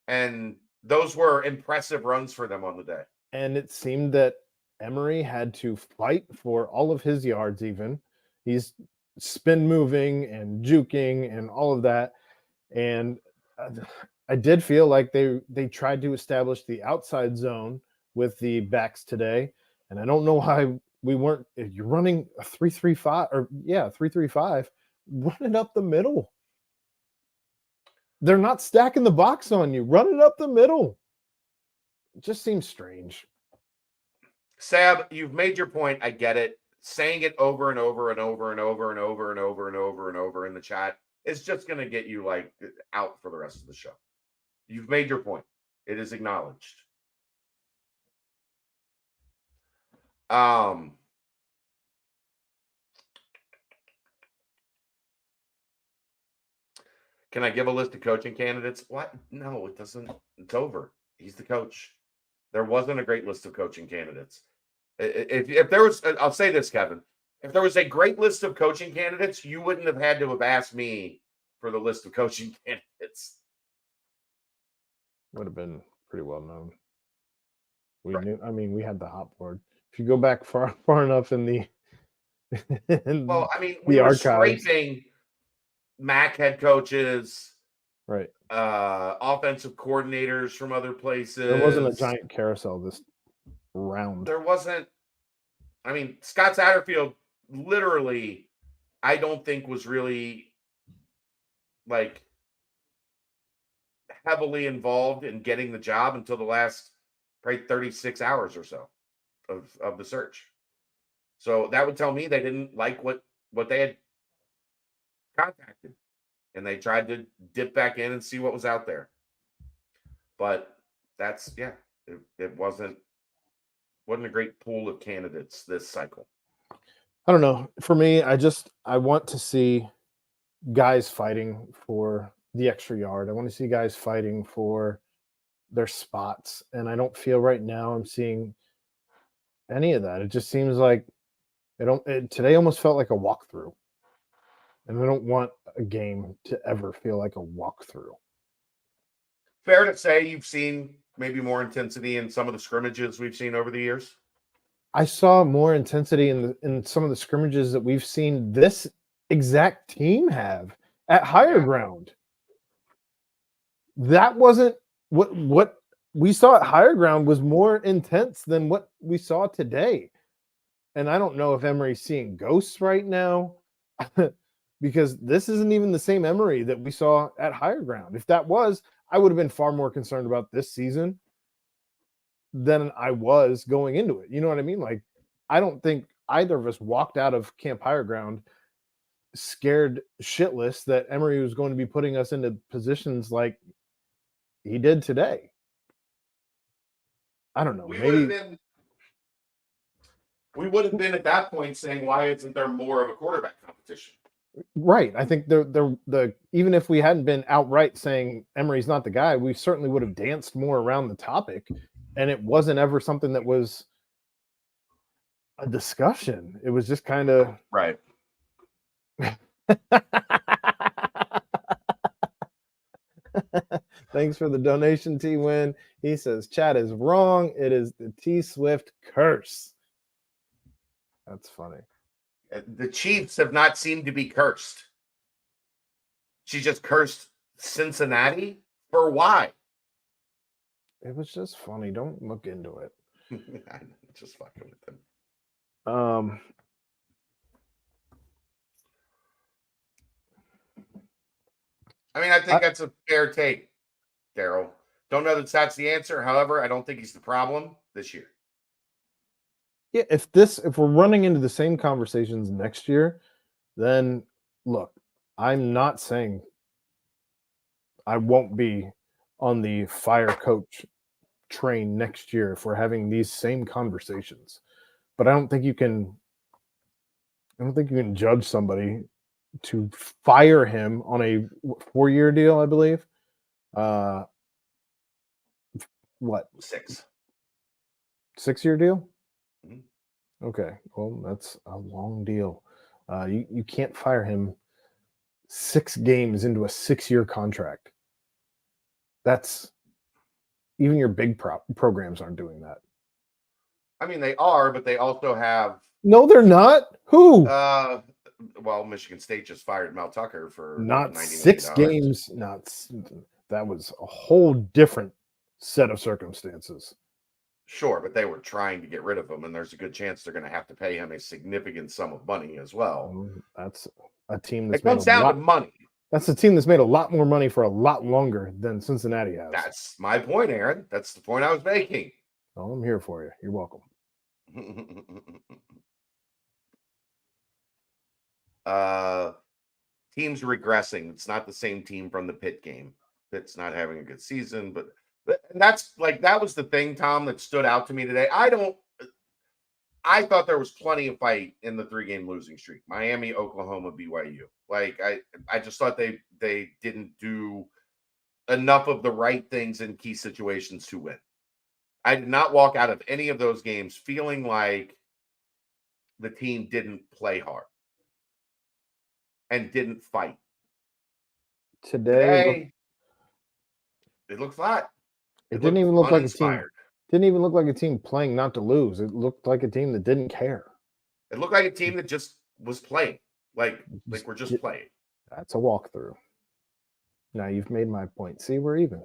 and those were impressive runs for them on the day. And it seemed that Emory had to fight for all of his yards even. He's spin moving and juking and all of that. And I did feel like they tried to establish the outside zone with the backs today. And I don't know why we weren't. If you're running a 3-3-5 or 3-3-5, run it up the middle. They're not stacking the box on you. Run it up the middle. It just seems strange. Sab, you've made your point. I get it. Saying it over and over and over and over and over and over and over and over in the chat is just going to get you like out for the rest of the show. You've made your point. It is acknowledged. Can I give a list of coaching candidates? What? No, it doesn't. It's over. He's the coach. There wasn't a great list of coaching candidates. If there was, I'll say this, Kevin. If there was a great list of coaching candidates, you wouldn't have had to have asked me for the list of coaching candidates. Would have been pretty well known. We knew. I mean, we had the hot board. If you go back far enough in the we were scraping MAC head coaches, right? Offensive coordinators from other places. There wasn't a giant carousel this round. There wasn't. I mean, Scott Satterfield literally I don't think was really like heavily involved in getting the job until the last probably 36 hours or so of the search. So that would tell me they didn't like what they had contacted, and they tried to dip back in and see what was out there. But that's it wasn't a great pool of candidates this cycle. I don't know. For me, I want to see guys fighting for the extra yard. I want to see guys fighting for their spots, and I don't feel right now I'm seeing any of that. It just seems like today almost felt like a walkthrough, and I don't want a game to ever feel like a walkthrough. Fair to say you've seen maybe more intensity in some of the scrimmages we've seen over the years. I saw more intensity in some of the scrimmages that we've seen this exact team have at higher ground. That wasn't what we saw at higher ground was more intense than what we saw today. And I don't know if Emery's seeing ghosts right now because this isn't even the same Emery that we saw at higher ground. If that was, I would have been far more concerned about this season than I was going into it. You know what I mean? Like, I don't think either of us walked out of Camp Higher Ground scared shitless that Emery was going to be putting us into positions like he did today. I don't know. We would have been at that point saying, why isn't there more of a quarterback competition? Right. I think the even if we hadn't been outright saying Emery's not the guy, we certainly would have danced more around the topic, and it wasn't ever something that was a discussion. It was just kind of right. Thanks for the donation, T Win. He says Chad is wrong. It is the T Swift curse. That's funny. The Chiefs have not seemed to be cursed. She just cursed Cincinnati for why? It was just funny. Don't look into it. I'm just fucking with them. I mean, I think that's a fair take, Daryl. Don't know that that's the answer. However, I don't think he's the problem this year. Yeah, if we're running into the same conversations next year, then look, I'm not saying I won't be on the fire coach train next year if we're having these same conversations. But I don't think you can judge somebody to fire him on a 4-year deal, I believe. What? 6-year deal? Mm-hmm. Okay. Well, that's a long deal. You can't fire him 6 games into a 6-year contract. That's even your big programs aren't doing that. I mean, they are, but they also have. No, they're not. Who? Well, Michigan State just fired Mel Tucker for not 6 games. That was a whole different set of circumstances. Sure, but they were trying to get rid of him, and there's a good chance they're going to have to pay him a significant sum of money as well. That's a team that's comes down to money. That's a team that's made a lot more money for a lot longer than Cincinnati has. That's my point, Aaron. That's the point I was making. Oh, I'm here for you. You're welcome. Teams regressing. It's not the same team from the Pitt game. Pitt's not having a good season, but that's like that was the thing, Tom, that stood out to me today. I thought there was plenty of fight in the 3-game losing streak. Miami, Oklahoma, BYU. Like I just thought they didn't do enough of the right things in key situations to win. I did not walk out of any of those games feeling like the team didn't play hard and didn't fight. Today it looked flat. It didn't even look like a team. Didn't even look like a team playing not to lose. It looked like a team that didn't care. It looked like a team that just was playing. Like we're just playing. That's a walkthrough. Now you've made my point. See, we're even.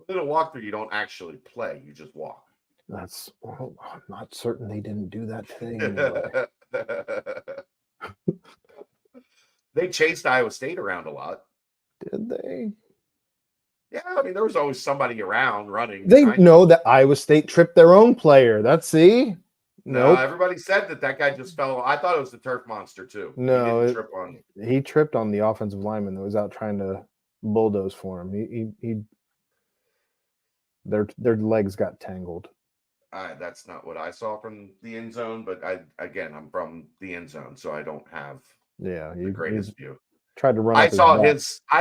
In a walkthrough, you don't actually play. You just walk. Well, I'm not certain they didn't do that today anyway. They chased Iowa State around a lot. Did they? Yeah, I mean, there was always somebody around running. They behind know that Iowa State tripped their own player. No, No, everybody said that guy just fell. I thought it was the turf monster too. No, he didn't trip on. He tripped on the offensive lineman that was out trying to bulldoze for him. Their legs got tangled. That's not what I saw from the end zone, but I'm from the end zone, so I don't have the greatest view. Tried to run. I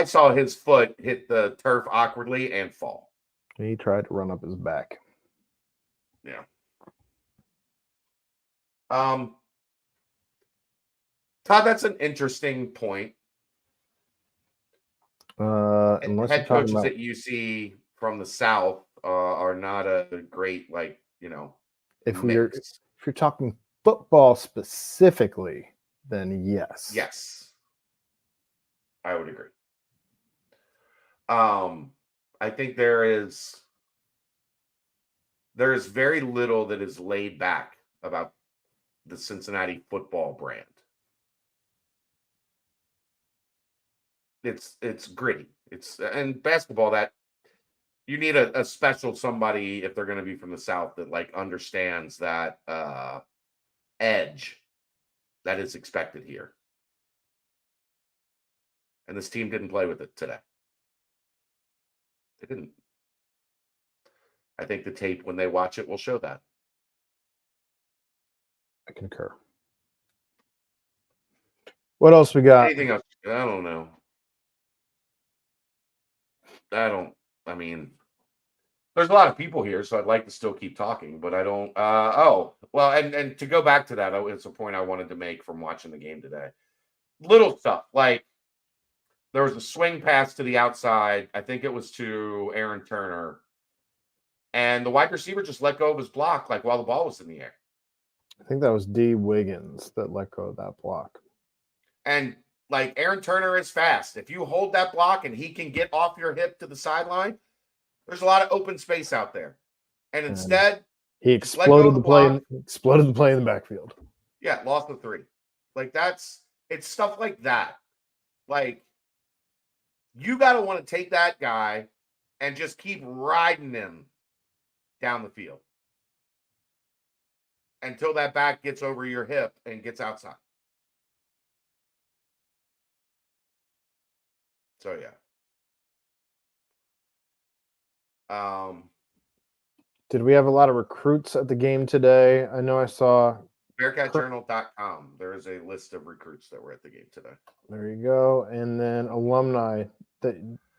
saw his foot hit the turf awkwardly and fall. He tried to run up his back. Yeah. Todd, that's an interesting point. Unless head coaches that you see from the South are not a great, if mix. If you're talking football specifically, then yes. Yes. I would agree. I think there is very little that is laid back about the Cincinnati football brand. It's gritty. And basketball, that you need a special somebody if they're going to be from the South that understands that edge that is expected here. And this team didn't play with it today. They didn't. I think the tape, when they watch it, will show that. I concur. What else we got? Anything else? I don't know. I mean, there's a lot of people here, so I'd like to still keep talking, but I don't. And to go back to that, it's a point I wanted to make from watching the game today. Little stuff like there was a swing pass to the outside. I think it was to Aaron Turner, and the wide receiver just let go of his block while the ball was in the air. I think that was D. Wiggins that let go of that block. And Aaron Turner is fast. If you hold that block and he can get off your hip to the sideline, there's a lot of open space out there. And instead, he exploded the play. Exploded the play in the backfield. Yeah, lost the 3. It's stuff like that. You got to want to take that guy and just keep riding him down the field until that back gets over your hip and gets outside. So, yeah. Did we have a lot of recruits at the game today? I know I saw BearcatJournal.com. There is a list of recruits that were at the game today. There you go. And then alumni that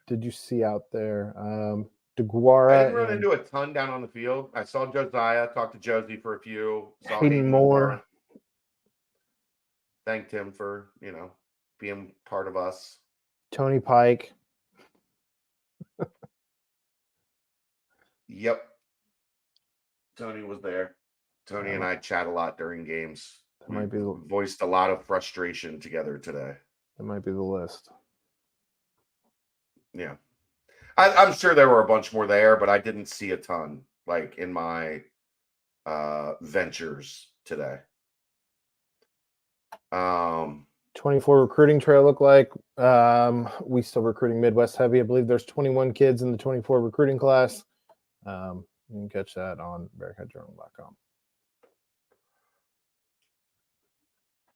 did you see out there? DeGuara. I didn't run into a ton down on the field. I saw Josiah, talked to Josie for a few. Saw Hayden Moore. Thanked him for, being part of us. Tony Pike. Yep. Tony was there. Tony and I chat a lot during games. We voiced a lot of frustration together today. That might be the list. Yeah. I'm sure there were a bunch more there, but I didn't see a ton in my ventures today. 24 recruiting trail look like. We still recruiting Midwest heavy. I believe there's 21 kids in the 24 recruiting class. You can catch that on BearcatJournal.com.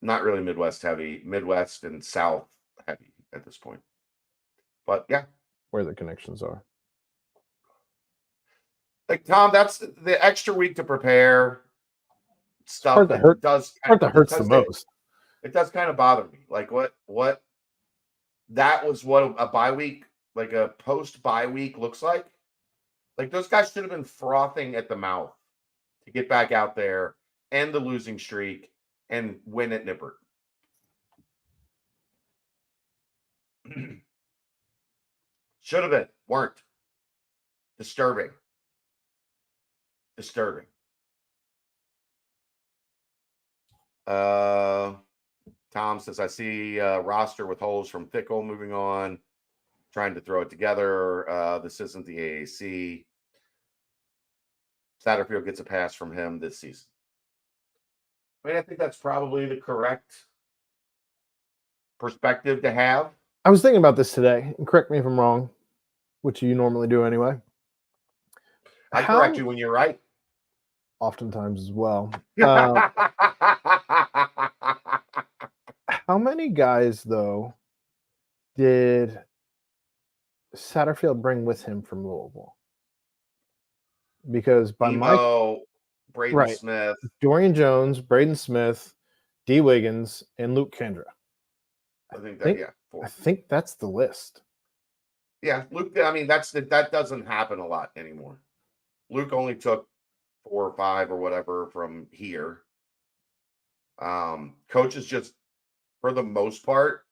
Not really Midwest heavy, Midwest and South heavy at this point. But yeah. Where the connections are. Tom, that's the extra week to prepare stuff that hurts the most. It does kind of bother me. What that was what a bye week, a post bye week looks like. Those guys should have been frothing at the mouth to get back out there, end the losing streak, and win at Nippert. Should have been. Weren't. Disturbing. Tom says, I see a roster with holes from Fickle moving on, trying to throw it together. This isn't the AAC. Satterfield gets a pass from him this season. I mean, I think that's probably the correct perspective to have. I was thinking about this today, and correct me if I'm wrong, which you normally do anyway. I correct you when you're right. Oftentimes as well. How many guys, though, did Satterfield bring with him from Louisville? Because by Braden Smith, Dorian Jones, Braden Smith, D. Wiggins, and Luke Kendra. I think that's the list. Yeah, Luke. I mean, that doesn't happen a lot anymore. Luke only took 4 or 5 or whatever from here. Coaches just, for the most part,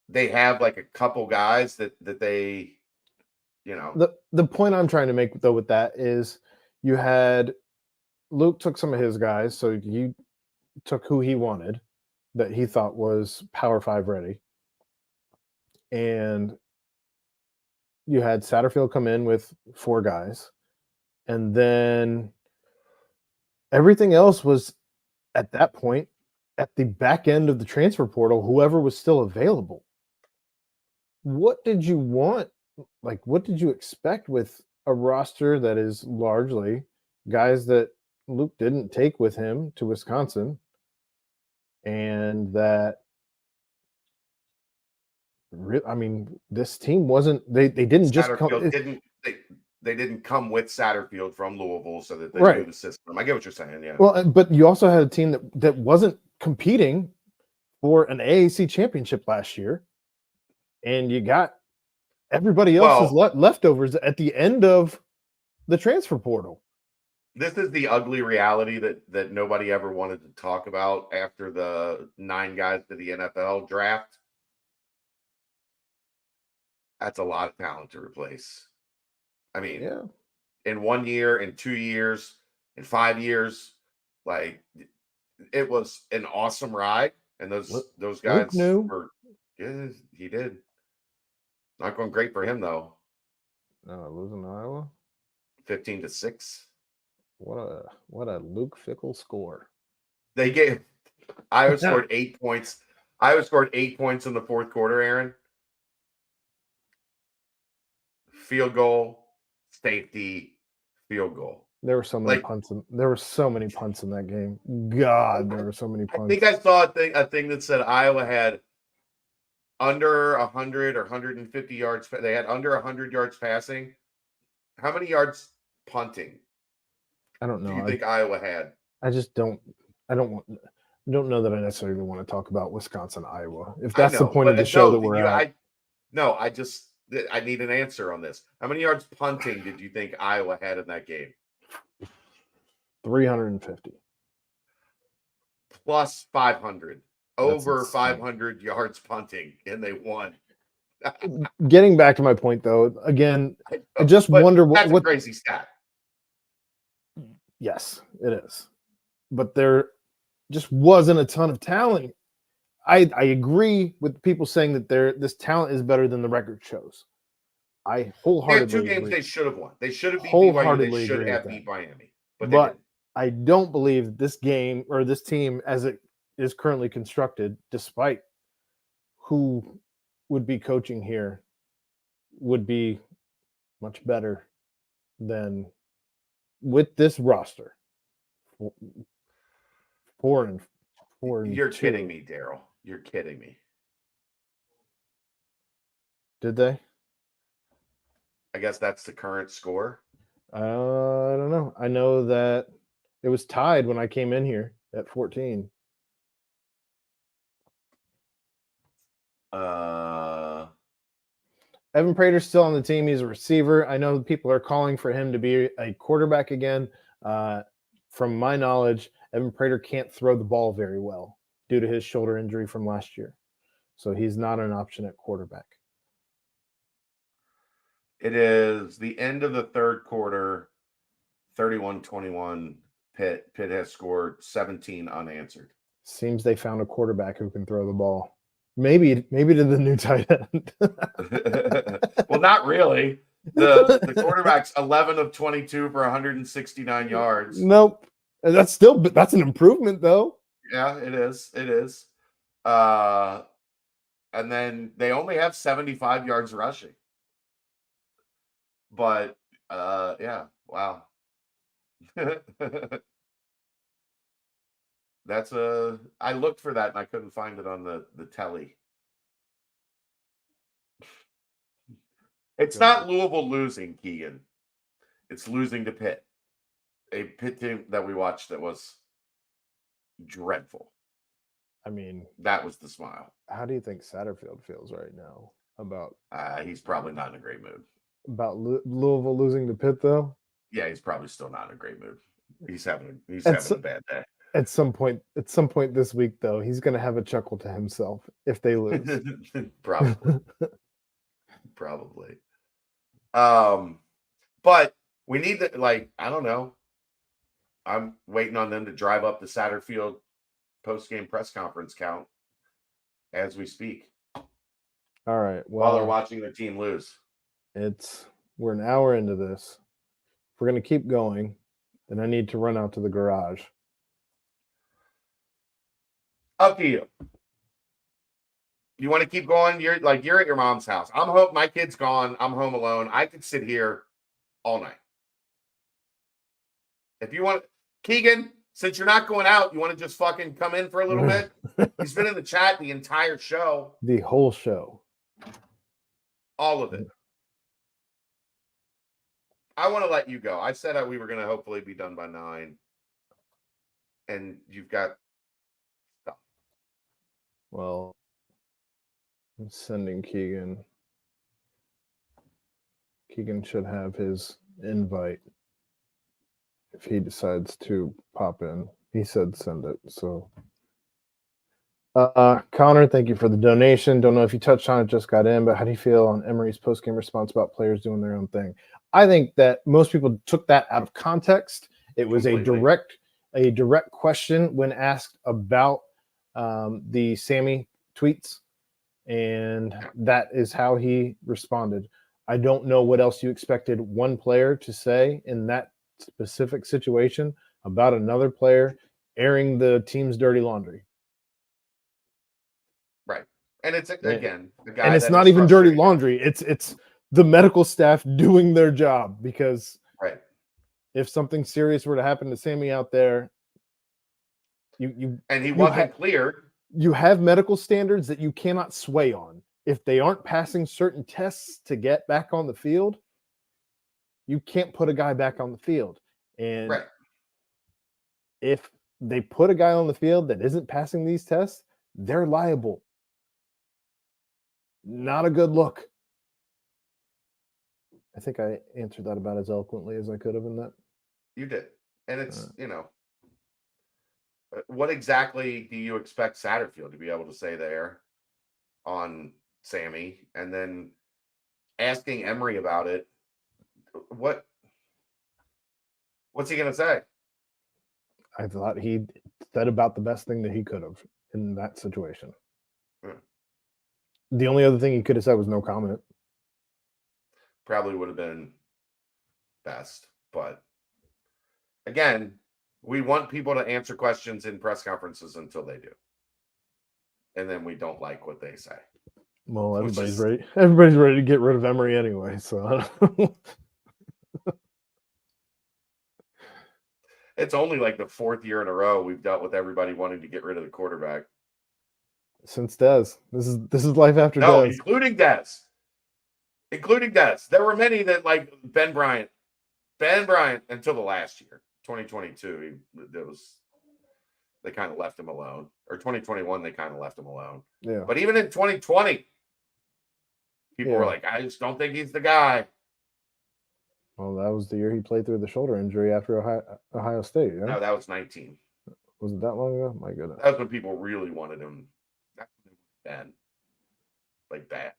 they have like a couple guys that they, The point I'm trying to make though with that is you had Luke took some of his guys, so he took who he wanted that he thought was Power 5 ready. And you had Satterfield come in with 4 guys. And then everything else was at that point at the back end of the transfer portal, whoever was still available. What did you want? Like, what did you expect with a roster that is largely guys that Luke didn't take with him to Wisconsin, and that, I mean, this team wasn't. They didn't just come. They didn't come with Satterfield from Louisville so that they knew the system. I get what you're saying. Yeah. Well, but you also had a team that wasn't competing for an AAC championship last year, and you got everybody else's leftovers at the end of the transfer portal. This is the ugly reality that nobody ever wanted to talk about after the 9 guys to the NFL draft. That's a lot of talent to replace. I mean, in 1 year, in 2 years, in 5 years, like, it was an awesome ride. And those guys were, he did. Not going great for him though. No, losing to Iowa, 15-6. What a Luke Fickle score. They gave Iowa scored 8 points. Iowa scored 8 points in the fourth quarter, Aaron. Field goal, safety, field goal. There were so many punts. There were so many punts in that game. God, there were so many punts. I think I saw a thing that said Iowa had under 100 or 150 yards. They had under 100 yards passing. How many yards punting? I don't know. Do you think Iowa had? I just don't. I don't know that I necessarily want to talk about Wisconsin, Iowa. If that's the point of the show that we're at. I need an answer on this. How many yards punting did you think Iowa had in that game? 350. Plus 500. Over 500 yards punting, and they won. Getting back to my point, though, again, I just wonder what a crazy stat. Yes, it is. But there just wasn't a ton of talent. I agree with people saying that this talent is better than the record shows. I wholeheartedly agree. 2 games they should have won. They should have beat BYU. They should have beat Miami. But I don't believe this game or this team, as it is currently constructed, despite who would be coaching here, would be much better than with this roster. 4-4. You're kidding me, Daryl. You're kidding me. Did they? I guess that's the current score. I don't know. I know that it was tied when I came in here at 14. Evan Prater's still on the team. He's a receiver. I know people are calling for him to be a quarterback again. From my knowledge, Evan Prater can't throw the ball very well due to his shoulder injury from last year. So he's not an option at quarterback. It is the end of the third quarter, 31-21. Pitt has scored 17 unanswered. Seems they found a quarterback who can throw the ball. Maybe to the new tight end. Well, not really. The quarterback's 11 of 22 for 169 yards. Nope. And that's an improvement though. Yeah, it is. It is. And then they only have 75 yards rushing. But yeah, wow. That's I looked for that and I couldn't find it on the telly. It's not Louisville losing, Keegan. It's losing to Pitt. A Pitt team that we watched that was dreadful. I mean, that was the smile. How do you think Satterfield feels right now about? He's probably not in a great mood. About Louisville losing to Pitt, though? Yeah, he's probably still not in a great mood. He's having a bad day. At some point this week, though, he's going to have a chuckle to himself if they lose. Probably. Probably. But we need to, I don't know. I'm waiting on them to drive up the Satterfield post-game press conference count as we speak. All right. Well, while they're watching their team lose. We're an hour into this. If we're going to keep going, then I need to run out to the garage. Up to you. You want to keep going? You're at your mom's house. I'm home. My kid's gone. I'm home alone. I could sit here all night. If you want, Keegan, since you're not going out, you want to just fucking come in for a little bit? He's been in the chat the entire show. The whole show. All of it. I want to let you go. I said we were going to hopefully be done by 9. And you've got stuff. Well, I'm sending Keegan. Keegan should have his invite if he decides to pop in. He said send it. So, Connor, thank you for the donation. Don't know if you touched on it, just got in, but how do you feel on Emery's post-game response about players doing their own thing? I think that most people took that out of context. It was completely a direct question when asked about the Sammy tweets, and that is how he responded. I don't know what else you expected one player to say in that specific situation about another player airing the team's dirty laundry. Right. And it's again, the guy, and it's not even dirty laundry. It's the medical staff doing their job, because right. If something serious were to happen to Sammy out there, and he wasn't cleared. You have medical standards that you cannot sway on. If they aren't passing certain tests to get back on the field, you can't put a guy back on the field. And if they put a guy on the field that isn't passing these tests, they're liable. Not a good look. I think I answered that about as eloquently as I could have in that. You did. And it's, what exactly do you expect Satterfield to be able to say there on Sammy? And then asking Emery about it, what's he going to say? I thought he said about the best thing that he could have in that situation. The only other thing he could have said was no comment. Probably would have been best. But again, we want people to answer questions in press conferences until they do. And then we don't like what they say. Well, everybody's ready. Everybody's ready to get rid of Emery anyway. So it's only like the 4th year in a row we've dealt with everybody wanting to get rid of the quarterback. Since Dez. This is life after Dez. No, including Dez. Including Dez. There were many that, like Ben Bryant until the last year, 2022, they kind of left him alone. Or 2021, they kind of left him alone. Yeah. But even in 2020, people were like, I just don't think he's the guy. Well, that was the year he played through the shoulder injury after Ohio State. Yeah? No, that was 19. Was it that long ago? My goodness. That was when people really wanted him. Then, like that.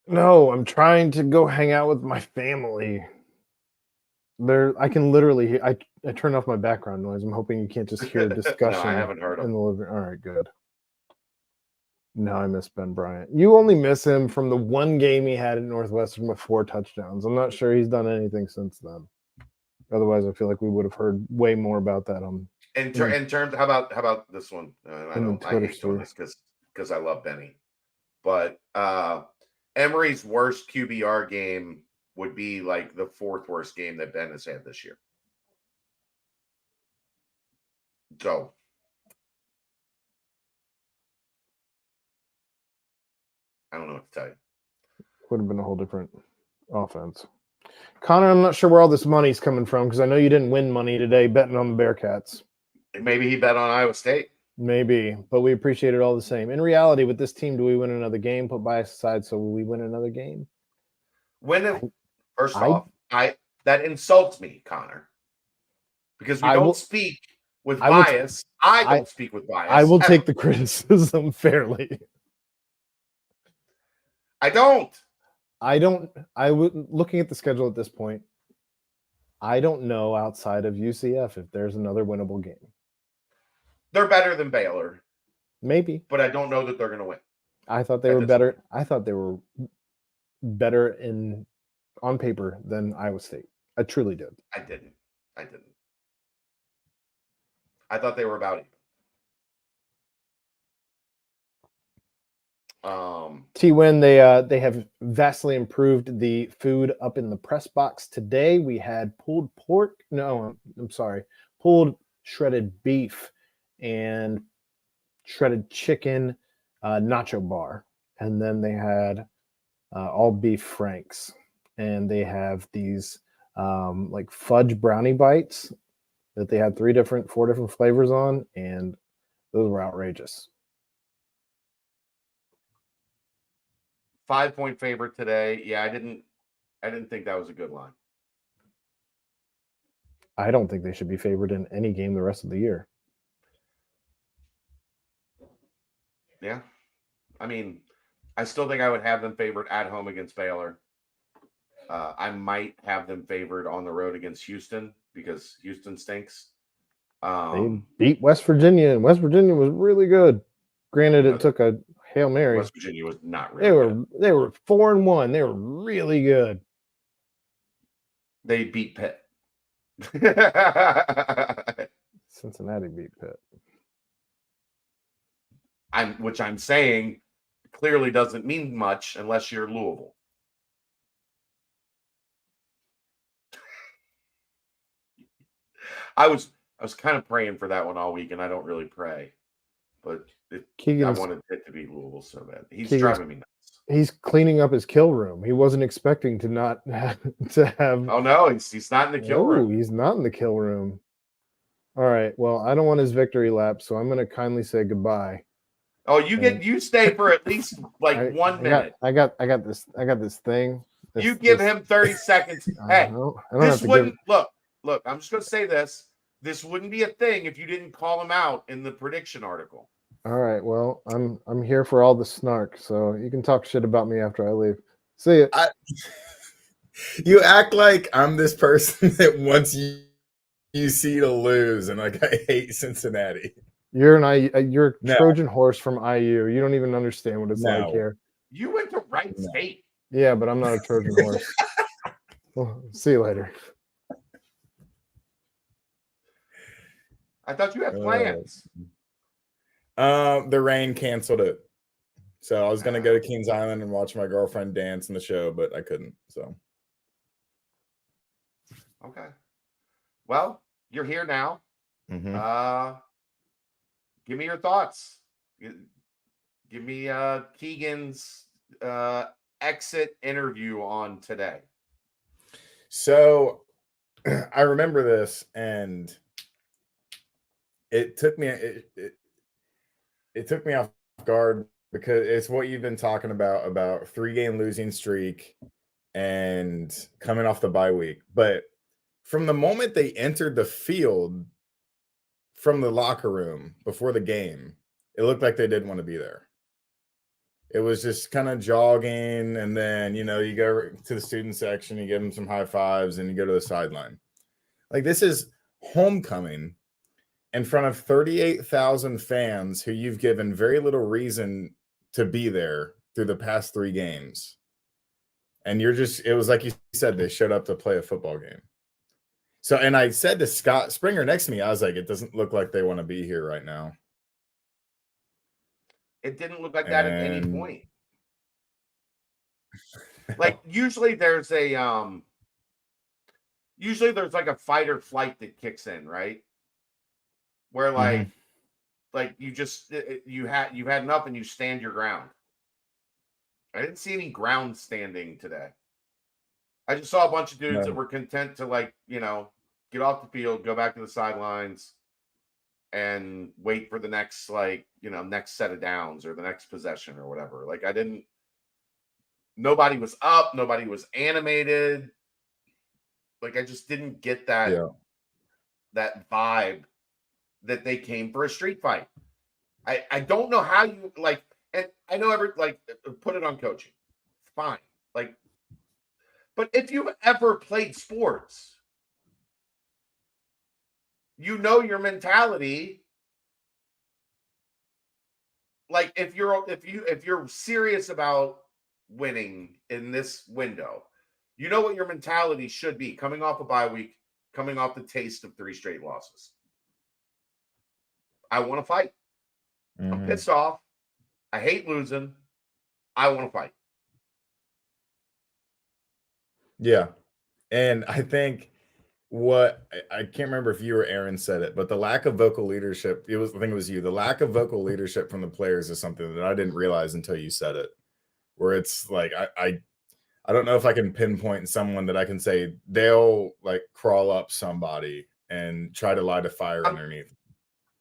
No, I'm trying to go hang out with my family. I can literally I turned off my background noise. I'm hoping you can't just hear a discussion. No, I haven't heard in the living room. All right, good. No, I miss Ben Bryant. You only miss him from the one game he had at Northwestern with 4 touchdowns. I'm not sure he's done anything since then. Otherwise, I feel like we would have heard way more about that on In terms, how about this one? I Twitter hate doing sphere. this because I love Benny, but Emory's worst QBR game would be like the 4th worst game that Ben has had this year. So I don't know what to tell you. Would have been a whole different offense. Connor, I'm not sure where all this money's coming from because I know you didn't win money today betting on the Bearcats. Maybe he bet on Iowa State. Maybe, but we appreciate it all the same. In reality, with this team, do we win another game? Put bias aside, so will we win another game? First off, that insults me, Connor, because we don't speak with bias. I don't speak with bias. I will take the criticism fairly. I don't. Looking at the schedule at this point, I don't know outside of UCF if there's another winnable game. They're better than Baylor. Maybe. But I don't know that they're going to win. I thought they were better. Point. I thought they were better on paper than Iowa State. I truly did. I didn't. I thought they were about even. T-Win, they have vastly improved the food up in the press box today. We had pulled pork. No, I'm sorry. Pulled shredded beef and shredded chicken nacho bar. And then they had all beef franks. And they have these like fudge brownie bites that they had 4 different flavors on. And those were outrageous. 5-point favorite today. Yeah, I didn't think that was a good line. I don't think they should be favored in any game the rest of the year. Yeah. I mean, I still think I would have them favored at home against Baylor. I might have them favored on the road against Houston because Houston stinks. They beat West Virginia, and West Virginia was really good. Granted, it took a Hail Mary. West Virginia was not really good. They were 4-1. They were really good. They beat Pitt. Cincinnati beat Pitt. Which I'm saying clearly doesn't mean much unless you're Louisville. I was kind of praying for that one all week, and I don't really pray, but I wanted it to be Louisville so bad. He's driving me nuts. He's cleaning up his kill room. He wasn't expecting to not have. Oh no, he's not in the kill room. He's not in the kill room. All right. Well, I don't want his victory lap, so I'm going to kindly say goodbye. Oh, you stay for at least 1 minute. I got this thing. You give him 30 seconds. Hey, this wouldn't look. I'm just going to say this. This wouldn't be a thing if you didn't call him out in the prediction article. All right. Well, I'm here for all the snark, so you can talk shit about me after I leave. See ya. You act like I'm this person that wants you see to lose, and like I hate Cincinnati. You're a Trojan horse from IU. You don't even understand what it's like here. You went to Wright State. Yeah, but I'm not a Trojan horse. Well, see you later. I thought you had plans. The rain canceled it. So I was going to go to Kings Island and watch my girlfriend dance in the show, but I couldn't. So. Okay. Well, you're here now. Mm-hmm. Give me your thoughts. Give me Keegan's exit interview on today. So I remember this, and it took me it took me off guard because it's what you've been talking about 3-game losing streak and coming off the bye week. But from the moment they entered the field from the locker room before the game, it looked like they didn't want to be there. It was just kind of jogging, and then, you go to the student section, you give them some high fives, and you go to the sideline. Like, this is homecoming in front of 38,000 fans who you've given very little reason to be there through the past 3 games. And it was like you said, they showed up to play a football game. So, and I said to Scott Springer next to me, I was like, it doesn't look like they want to be here right now. It didn't look like that at any And- point. Like usually there's like a fight or flight that kicks in, right? Where like you just you've had enough and you stand your ground. I didn't see any ground standing today. I just saw a bunch of dudes that were content to, like, you know, get off the field, go back to the sidelines, and wait for the next, like, you know, next set of downs or the next possession or whatever. Like, nobody was up, nobody was animated. Like, I just didn't get that that vibe that they came for a street fight. I don't know how you, like, and I know put it on coaching. Fine. Like, but if you've ever played sports, you know your mentality. Like, if you're serious about winning in this window, you know what your mentality should be coming off a bye week, coming off the taste of 3 straight losses. I want to fight. I'm pissed off. I hate losing. I want to fight. Yeah. And I think I can't remember if you or Aaron said it, but the lack of vocal leadership, I think it was you. The lack of vocal leadership from the players is something that I didn't realize until you said it. Where it's like I don't know if I can pinpoint someone that I can say they'll like crawl up somebody and try to light a fire underneath.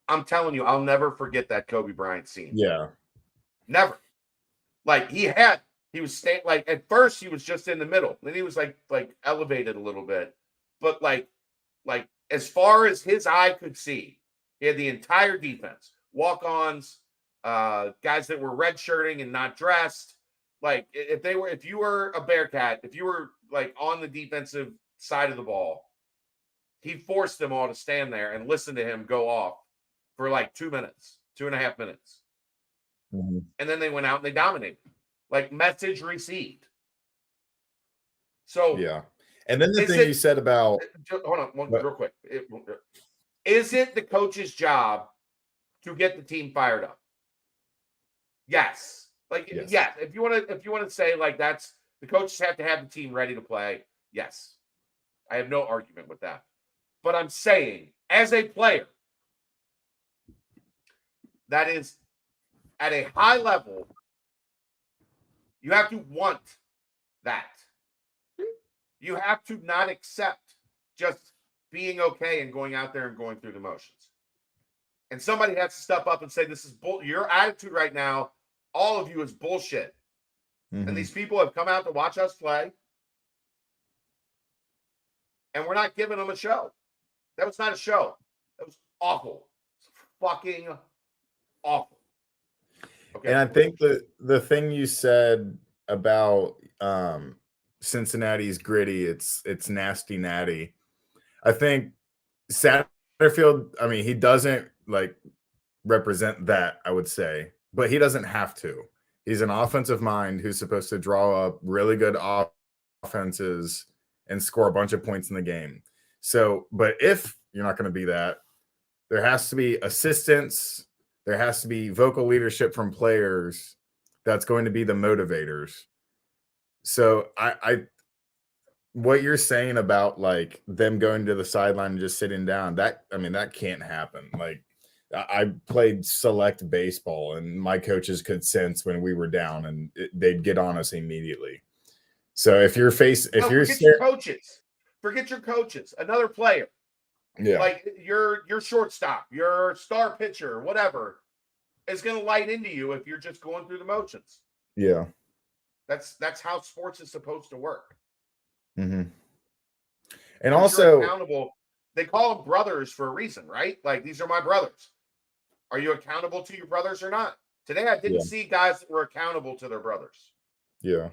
I'm telling you, I'll never forget that Kobe Bryant scene. Yeah. Never. Like, he was staying, like, at first he was just in the middle. Then he was like elevated a little bit. But like as far as his eye could see, he had the entire defense, walk-ons, guys that were redshirting and not dressed. Like, if you were a Bearcat, if you were like on the defensive side of the ball, he forced them all to stand there and listen to him go off for like 2 minutes, 2.5 minutes. And then they went out and they dominated. Like, message received. So yeah. And then the thing you said about hold on, real quick. Is it the coach's job to get the team fired up? Yes. Like, yes. If you want to say like that's the coaches have to have the team ready to play, yes. I have no argument with that. But I'm saying, as a player that is at a high level, you have to want that. You have to not accept just being okay and going out there and going through the motions. And somebody has to step up and say, this is your attitude right now, all of you, is bullshit. And these people have come out to watch us play, and we're not giving them a show. That was not a show. That was awful. It's fucking awful. Okay. And I think the thing you said about Cincinnati's gritty, it's nasty natty. I think Satterfield, I mean, he doesn't like represent that, I would say, but he doesn't have to. He's an offensive mind who's supposed to draw up really good offenses and score a bunch of points in the game. So, but if you're not going to be that, there has to be assistance. There has to be vocal leadership from players that's going to be the motivators. So what you're saying about like them going to the sideline and just sitting down, that can't happen. Like, I played select baseball and my coaches could sense when we were down and they'd get on us immediately. So forget your coaches, another player. Yeah. Like your shortstop, your star pitcher, whatever, is going to light into you if you're just going through the motions. Yeah. That's how sports is supposed to work. And also accountable. They call them brothers for a reason, right? Like, these are my brothers. Are you accountable to your brothers or not? Today, I didn't see guys that were accountable to their brothers. Yeah.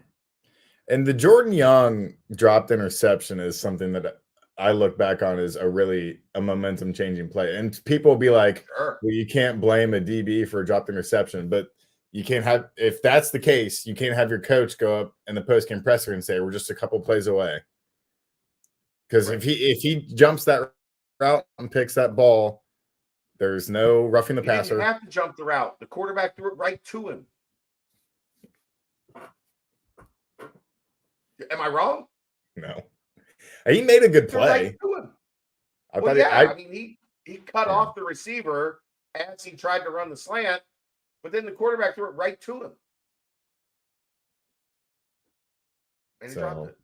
And the Jordan Young dropped interception is something that I look back on as a momentum changing play. And people will be like, well, you can't blame a DB for a dropped interception. But you can't have, if that's the case, you can't have your coach go up in the post-game presser and say, we're just a couple plays away. Because Right. if he jumps that route and picks that ball, there's no roughing the He didn't passer. have to jump the route. The quarterback threw it right to him. Am I wrong? No. He made a good Threw it right play. to him. I Well, thought yeah, I mean, he cut Yeah. off the receiver as he tried to run the slant, but then the quarterback threw it right to him. And he dropped it.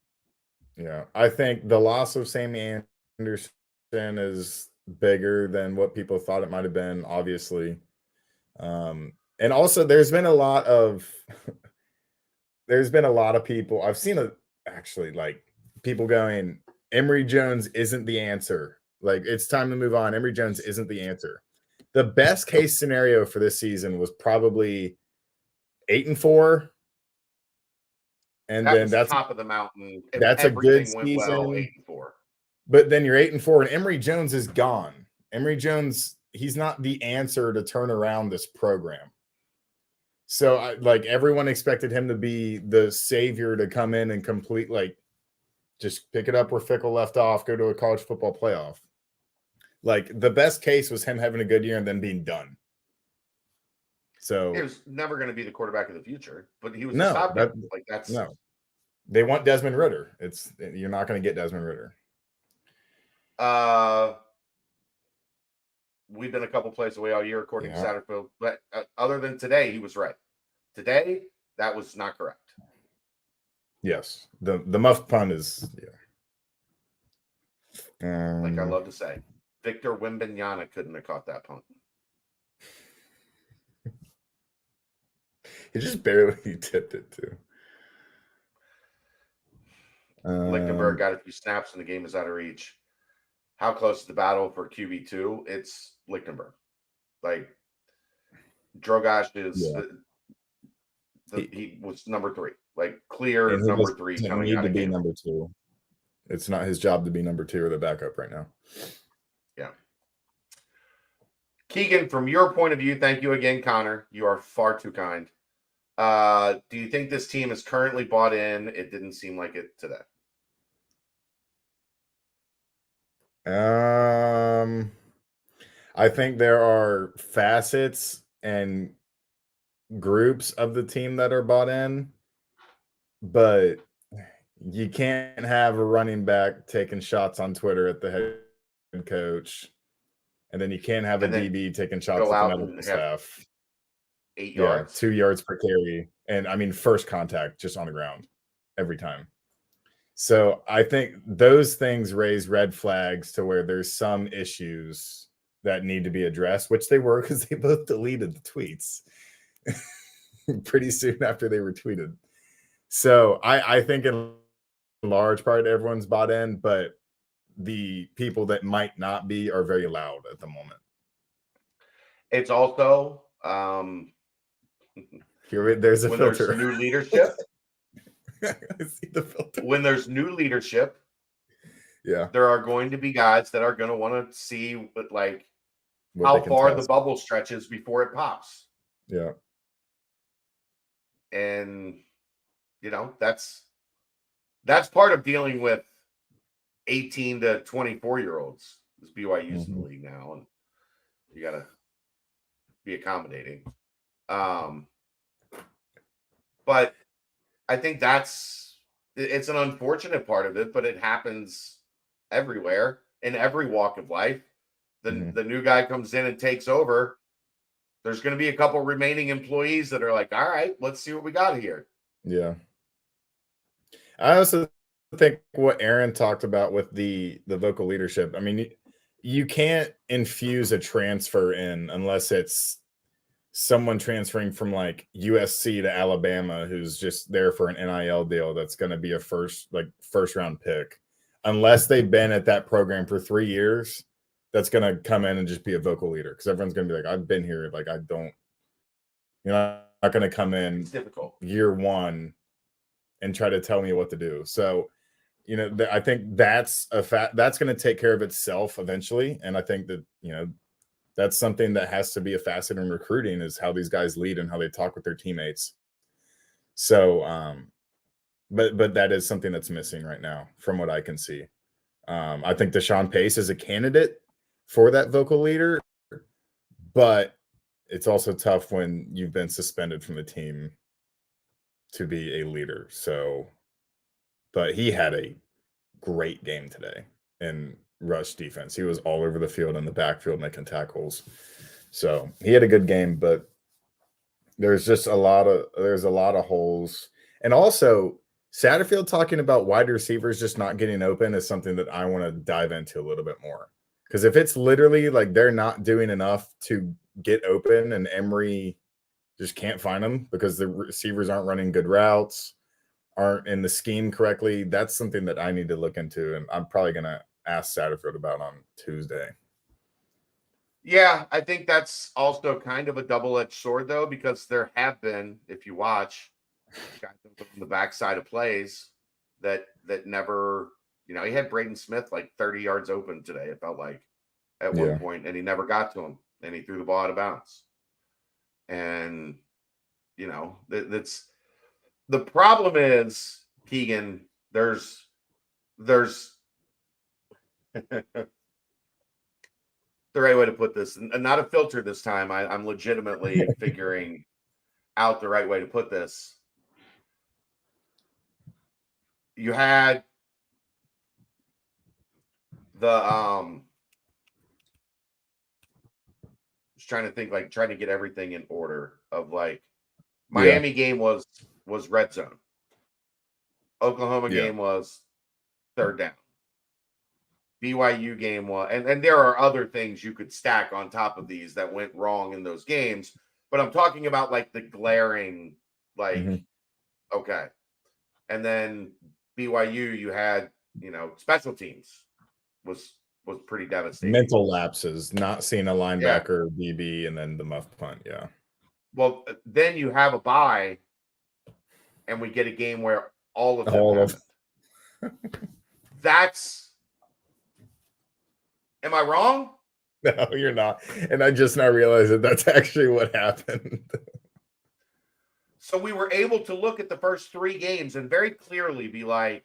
Yeah, I think the loss of Sammy Anderson is bigger than what people thought it might have been, obviously. And also there's been a lot of people I've seen actually like people going, Emory Jones isn't the answer. Like, it's time to move on. Emory Jones isn't the answer. The best case scenario for this season was probably 8-4. And That then was that's top of the mountain. If that's a good everything went well, 8-4. But then you're 8-4, and Emory Jones is gone. Emory Jones, he's not the answer to turn around this program. So, like, everyone expected him to be the savior to come in and complete, like, just pick it up where Fickle left off, go to a college football playoff. Like, the best case was him having a good year and then being done. So He was never going to be the quarterback of the future, but he was a no, stopgap. Like, that's no. They want Desmond Ritter. You're not going to get Desmond Ritter. We've been a couple plays away all year, according to Satterfield. But other than today, he was right. Today, that was not correct. Yes, the muff pun is like I love to say, Victor Wembanyama couldn't have caught that punt. He just barely tipped it too. Lichtenberg got a few snaps and the game is out of reach. How close is the battle for QB2? It's Lichtenberg. Like, Drogosh is he was number 3. Like, clear number 3 coming out of game. Number 2. It's not his job to be number 2 or the backup right now. Yeah. Keegan, from your point of view, thank you again, Connor. You are far too kind. Do you think this team is currently bought in? It didn't seem like it today. I think there are facets and groups of the team that are bought in, but you can't have a running back taking shots on Twitter at the head coach, and then you can't have a DB taking shots at the medical staff. 8 yards. 2 yards per carry. And I mean, first contact just on the ground every time. So I think those things raise red flags to where there's some issues that need to be addressed, which they were because they both deleted the tweets pretty soon after they were tweeted. So I think in large part everyone's bought in, but the people that might not be are very loud at the moment. It's also there's a filter. There's new leadership. I see the filter. When there's new leadership, yeah, there are going to be guys that are going to want to see what how far the bubble stretches before it pops. Yeah. And that's part of dealing with 18 to 24-year-olds. This BYU's in the league now, and you got to be accommodating. But I think it's an unfortunate part of it, but it happens everywhere in every walk of life. The new guy comes in and takes over. There's going to be a couple remaining employees that are like, all right, let's see what we got here. Yeah. I also think what Aaron talked about with the vocal leadership, I mean, you can't infuse a transfer in unless it's someone transferring from like USC to Alabama who's just there for an NIL deal that's going to be a first round pick. Unless they've been at that program for 3 years, that's going to come in and just be a vocal leader, because everyone's going to be like, I've been here. Like, you're not going to come in it's difficult year one and try to tell me what to do. So, I think that's a fact that's going to take care of itself eventually. And I think that, That's something that has to be a facet in recruiting, is how these guys lead and how they talk with their teammates. So, but that is something that's missing right now from what I can see. I think Deshaun Pace is a candidate for that vocal leader, but it's also tough when you've been suspended from the team to be a leader. So, but he had a great game today in rush defense. He was all over the field in the backfield making tackles. So he had a good game, but there's a lot of holes. And also Satterfield talking about wide receivers just not getting open is something that I want to dive into a little bit more. Because if it's literally like they're not doing enough to get open and Emory just can't find them because the receivers aren't running good routes, aren't in the scheme correctly, that's something that I need to look into. And I'm probably going to ask Satterfield about on Tuesday. Yeah, I think that's also kind of a double-edged sword, though, because there have been, if you watch, guys on the backside of plays that never, you know, he had Braden Smith like 30 yards open today, it felt like, at one point, and he never got to him, and he threw the ball out of bounds. And, you know, that's the problem is, Keegan, there's the right way to put this, and not a filter this time. I'm legitimately figuring out the right way to put this. You had the just trying to think, like trying to get everything in order of like Miami game was red zone. Oklahoma game was third down. BYU game was, and there are other things you could stack on top of these that went wrong in those games, but I'm talking about like the glaring, like, okay. And then BYU, you had, you know, special teams was pretty devastating. Mental lapses, not seeing a linebacker, DB, and then the muff punt. Yeah. Well, then you have a bye, and we get a game where all of them happened. That's. Am I wrong? No, you're not. And I just now realized that that's actually what happened. So we were able to look at the first 3 games and very clearly be like,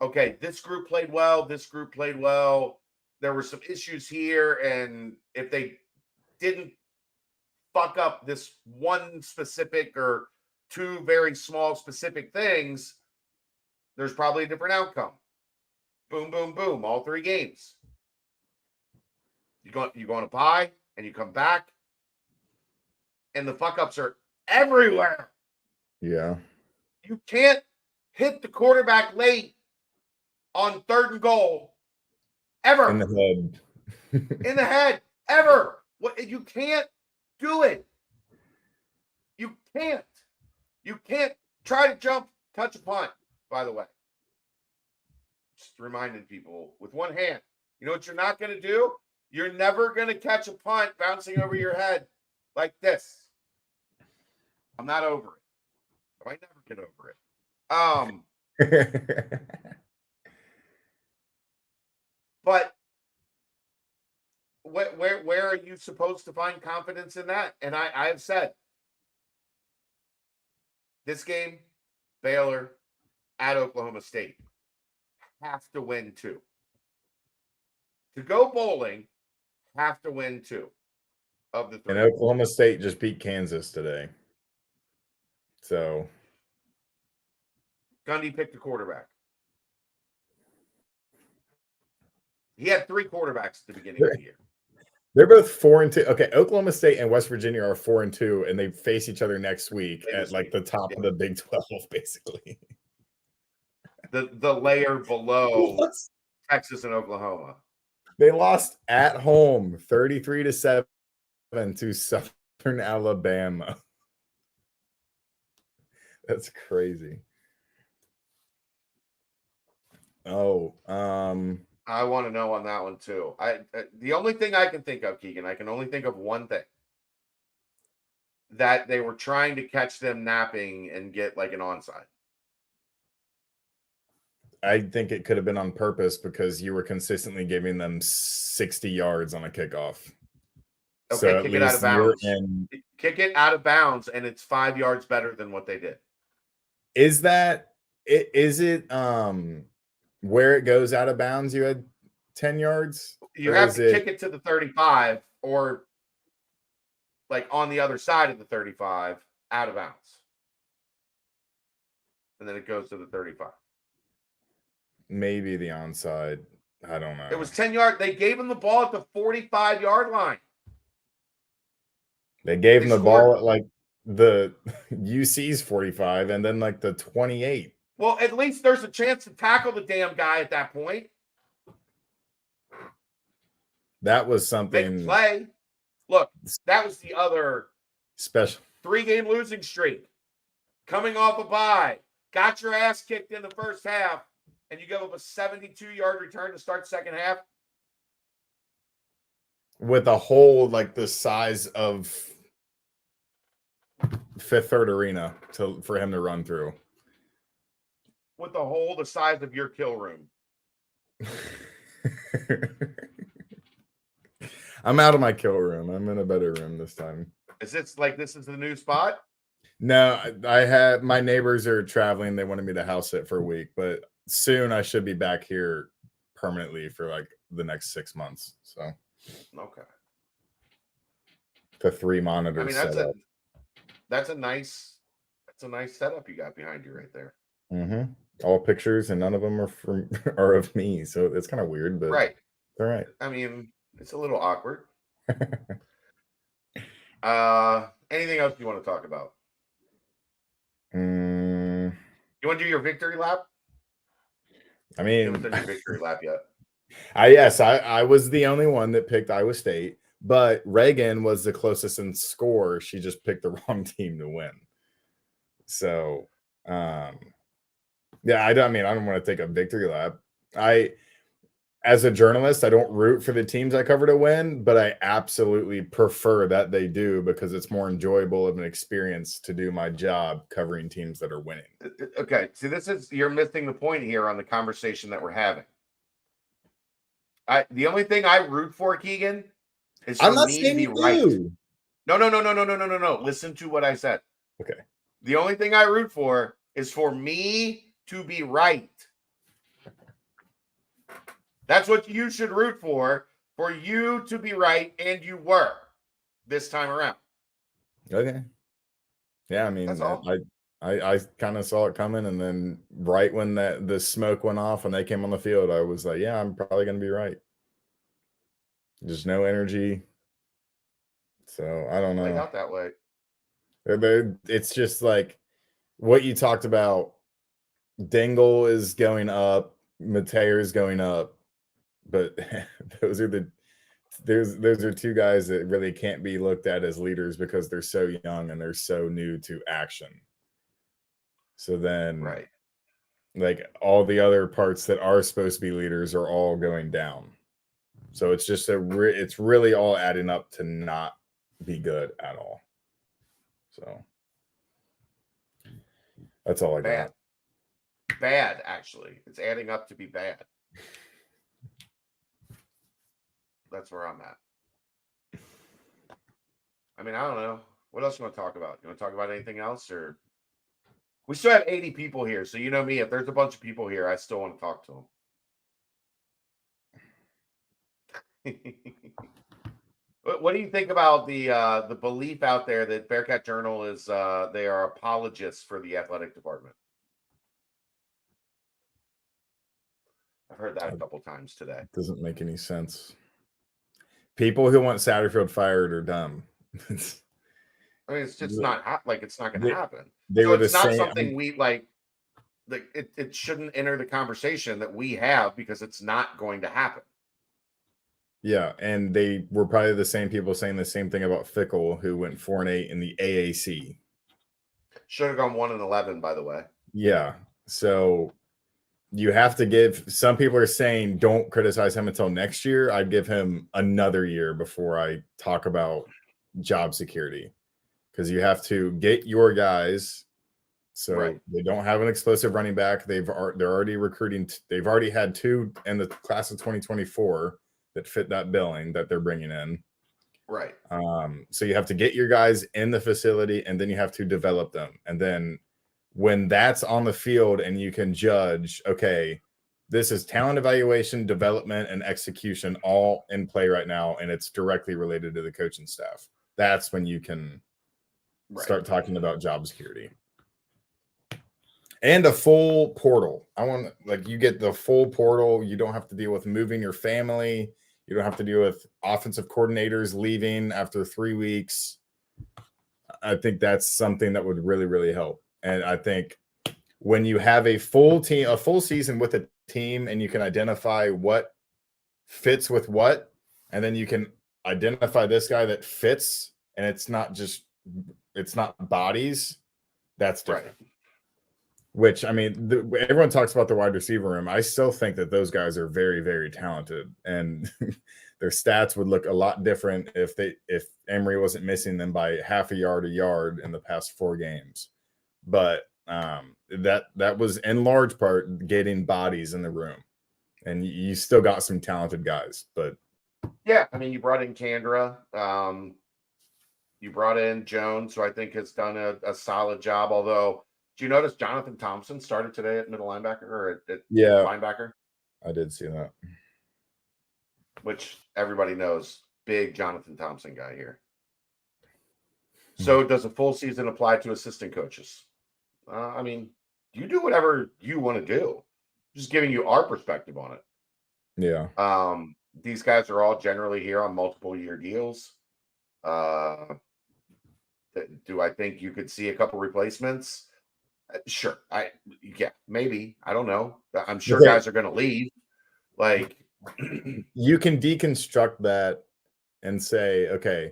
okay, this group played well. This group played well. There were some issues here. And if they didn't fuck up this one specific or 2 very small specific things, there's probably a different outcome. Boom, boom, boom. All 3 games. You go on a bye and you come back, and the fuck ups are everywhere. Yeah. You can't hit the quarterback late on 3rd and goal ever. In the head. In the head. Ever. What, you can't do it. You can't. You can't try to jump, touch a punt, by the way. Just reminding people with one hand. You know what you're not going to do? You're never going to catch a punt bouncing over your head like this. I'm not over it. I might never get over it. But where are you supposed to find confidence in that? And I have said this game, Baylor at Oklahoma State, have to win 2. To go bowling, have to win 2 of the 3. And Oklahoma State just beat Kansas today. So Gundy picked a quarterback. He had 3 quarterbacks at the beginning of the year. They're both 4-2. Okay, Oklahoma State and West Virginia are 4-2, and they face each other next week at like the top of the Big 12, basically. The layer below Texas and Oklahoma. They lost at home 33-7 to Southern Alabama. That's crazy. Oh, I want to know on that one too. The only thing I can think of, Keegan, I can only think of one thing. That they were trying to catch them napping and get like an onside. I think it could have been on purpose because you were consistently giving them 60 yards on a kickoff. Okay, So at kick it out of least you're bounds. in. Kick it out of bounds, and it's 5 yards better than what they did. Is that it? Is it where it goes out of bounds? You had 10 yards, You or have is to it kick it to the 35 or like on the other side of the 35 out of bounds. And then it goes to the 35. maybe the onside? I don't know. It was 10 yards. They gave him the ball at the 45-yard line. They gave They him the scored. ball at like the UC's 45 and then like the 28. Well, at least there's a chance to tackle the damn guy at that point. That was Make a something play. Look, that was the other special. 3-game losing streak. Coming off a bye. Got your ass kicked in the first half, and you give up a 72-yard return to start second half. With a hole like the size of Fifth Third Arena for him to run through. With a hole the size of your kill room. I'm out of my kill room. I'm in a better room this time. Is this like this is the new spot? No, I had my neighbors are traveling. They wanted me to house sit for a week, but soon I should be back here permanently for like the next 6 months. So Okay. the 3 monitors. I mean, that's a nice setup you got behind you right there. Mm-hmm. All pictures, and none of them are of me. So it's kind of weird, but right. It's all right. I mean, it's a little awkward. Anything else you want to talk about? You want to do your victory lap? I mean, you haven't done your victory lap yet. I was the only one that picked Iowa State, but Reagan was the closest in score. She just picked the wrong team to win. So, yeah, I don't want to take a victory lap. As a journalist, I don't root for the teams I cover to win, but I absolutely prefer that they do because it's more enjoyable of an experience to do my job covering teams that are winning. Okay, see, you're missing the point here on the conversation that we're having. The only thing I root for, Keegan, is for me to be right. No. Listen to what I said. Okay. The only thing I root for is for me to be right. That's what you should root for you to be right, and you were this time around. Okay. Yeah, I mean, that's all. I kind of saw it coming, and then right when the smoke went off and they came on the field, I was like, yeah, I'm probably going to be right. Just no energy. So I don't know. Played out that way. It's just like what you talked about. Dingle is going up, Mateer is going up, but those are two guys that really can't be looked at as leaders because they're so young and they're so new to action. So then, right, like all the other parts that are supposed to be leaders are all going down. So it's just it's really all adding up to not be good at all. So that's all I got. Bad, actually. It's adding up to be bad. That's where I'm at. I mean, I don't know. What else you want to talk about? You want to talk about anything else? Or we still have 80 people here. So you know me, if there's a bunch of people here, I still want to talk to them. What do you think about the belief out there that Bearcat Journal is they are apologists for the athletic department? I've heard that a couple times today. It doesn't make any sense. People who want Satterfield fired are dumb. I mean, it's just not like it's not going to happen. So it's not something we like. It shouldn't enter the conversation that we have because it's not going to happen. Yeah, and they were probably the same people saying the same thing about Fickle, who went 4-8 in the AAC. Should have gone 1-11, by the way. Yeah, so you have to give. Some people are saying don't criticize him until next year. I'd give him another year before I talk about job security, because you have to get your guys. So They don't have an explosive running back. They're already recruiting. They've already had 2 in the class of 2024 that fit that billing that they're bringing in. Right. So you have to get your guys in the facility, and then you have to develop them. And then when that's on the field and you can judge, okay, this is talent evaluation, development, and execution all in play right now, and it's directly related to the coaching staff. That's when you can start talking about job security. And a full portal. I want, like, you get the full portal. You don't have to deal with moving your family. You don't have to deal with offensive coordinators leaving after 3 weeks. I think that's something that would really, really help. And I think when you have a full team, a full season with a team, and you can identify what fits with what, and then you can identify this guy that fits, and it's not bodies, that's different. Right. Which, I mean, everyone talks about the wide receiver room. I still think that those guys are very, very talented, and their stats would look a lot different if Emory wasn't missing them by half a yard in the past 4 games. But that was in large part getting bodies in the room, and you still got some talented guys. But yeah, I mean, you brought in Kandra, you brought in Jones, who I think has done a solid job. Although, do you notice Jonathan Thompson started today at middle linebacker or at linebacker? I did see that. Which everybody knows, big Jonathan Thompson guy here. So does a full season apply to assistant coaches? I mean, you do whatever you want to do. Just giving you our perspective on it. Yeah. These guys are all generally here on multiple year deals. Do I think you could see a couple replacements? Sure. Maybe. I don't know. I'm sure guys are going to leave. Like, you can deconstruct that and say, okay,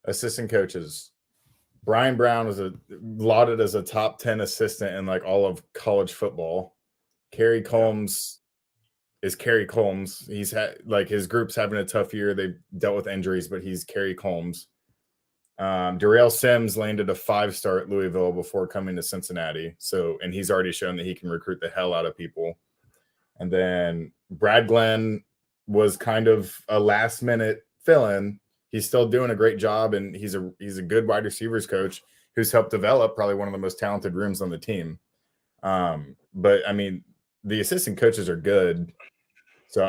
assistant coaches. Brian Brown was lauded as a top 10 assistant in like all of college football. Kerry Combs is Kerry Combs. He's had, like, his group's having a tough year. They've dealt with injuries, but he's Kerry Combs. Darrell Sims landed a 5-star at Louisville before coming to Cincinnati. And he's already shown that he can recruit the hell out of people. And then Brad Glenn was kind of a last minute fill-in. He's still doing a great job, and he's a good wide receivers coach who's helped develop probably one of the most talented rooms on the team. But I mean, the assistant coaches are good. So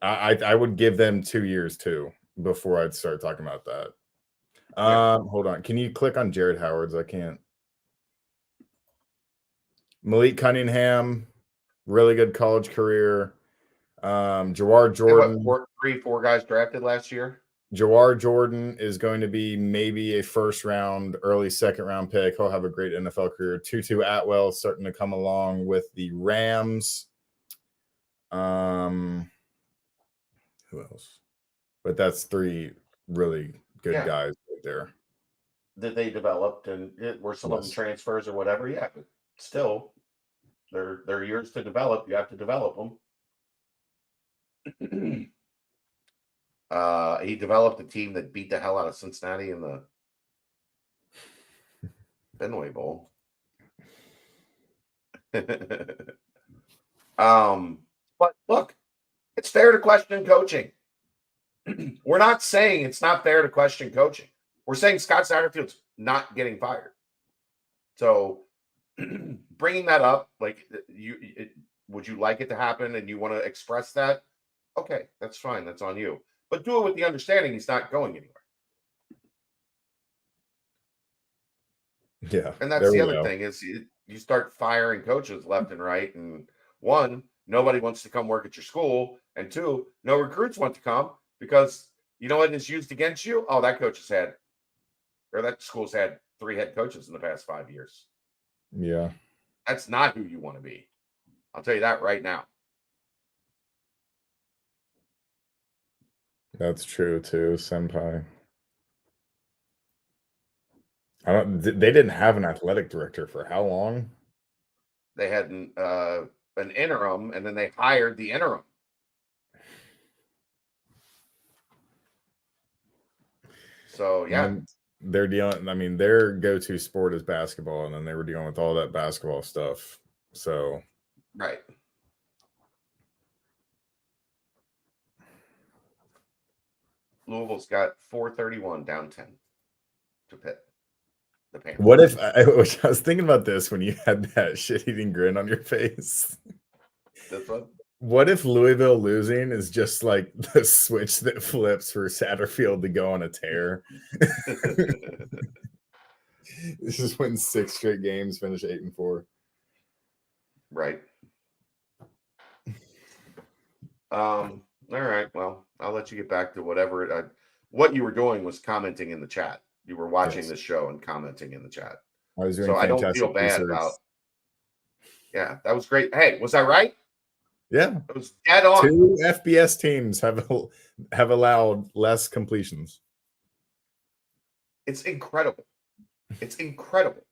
I would give them 2 years too before I'd start talking about that. Hold on. Can you click on Jared Howard's? I can't. Malik Cunningham, really good college career. Jawar Jordan. 4 guys drafted last year. Jawar Jordan is going to be maybe a first round, early second round pick. He'll have a great NFL career. Tutu Atwell starting to come along with the Rams. Who else? But that's 3 really good guys right there. That they developed, and were some of them transfers or whatever. Yeah, but still, they're years to develop. You have to develop them. He developed a team that beat the hell out of Cincinnati in the Fenway Bowl. But look, it's fair to question coaching. We're not saying it's not fair to question coaching. We're saying Scott Satterfield's not getting fired. So bringing that up, like, would you like it to happen and you want to express that? Okay, that's fine. That's on you. But do it with the understanding he's not going anywhere. Yeah. And that's the other thing is you start firing coaches left and right. And 1, nobody wants to come work at your school. And 2, no recruits want to come because you know what is used against you? Oh, that school's had 3 head coaches in the past 5 years. Yeah. That's not who you want to be. I'll tell you that right now. That's true too, Senpai. They didn't have an athletic director for how long? They had an interim, and then they hired the interim. So yeah, and they're dealing. I mean, their go-to sport is basketball, and then they were dealing with all that basketball stuff. So right. Louisville's got 431 down 10 to Pitt. The Panthers. What if I was thinking about this when you had that shit-eating grin on your face? This one? What if Louisville losing is just like the switch that flips for Satterfield to go on a tear? This is win 6 straight games, finish 8-4. Right. All right. Well, I'll let you get back to whatever. What you were doing was commenting in the chat. You were watching Yes. this show and commenting in the chat. I was doing So I don't fantastic feel bad research. about. Yeah, that was great. Hey, was I right? Yeah, It was dead on. 2 FBS teams have allowed less completions. It's incredible. It's incredible.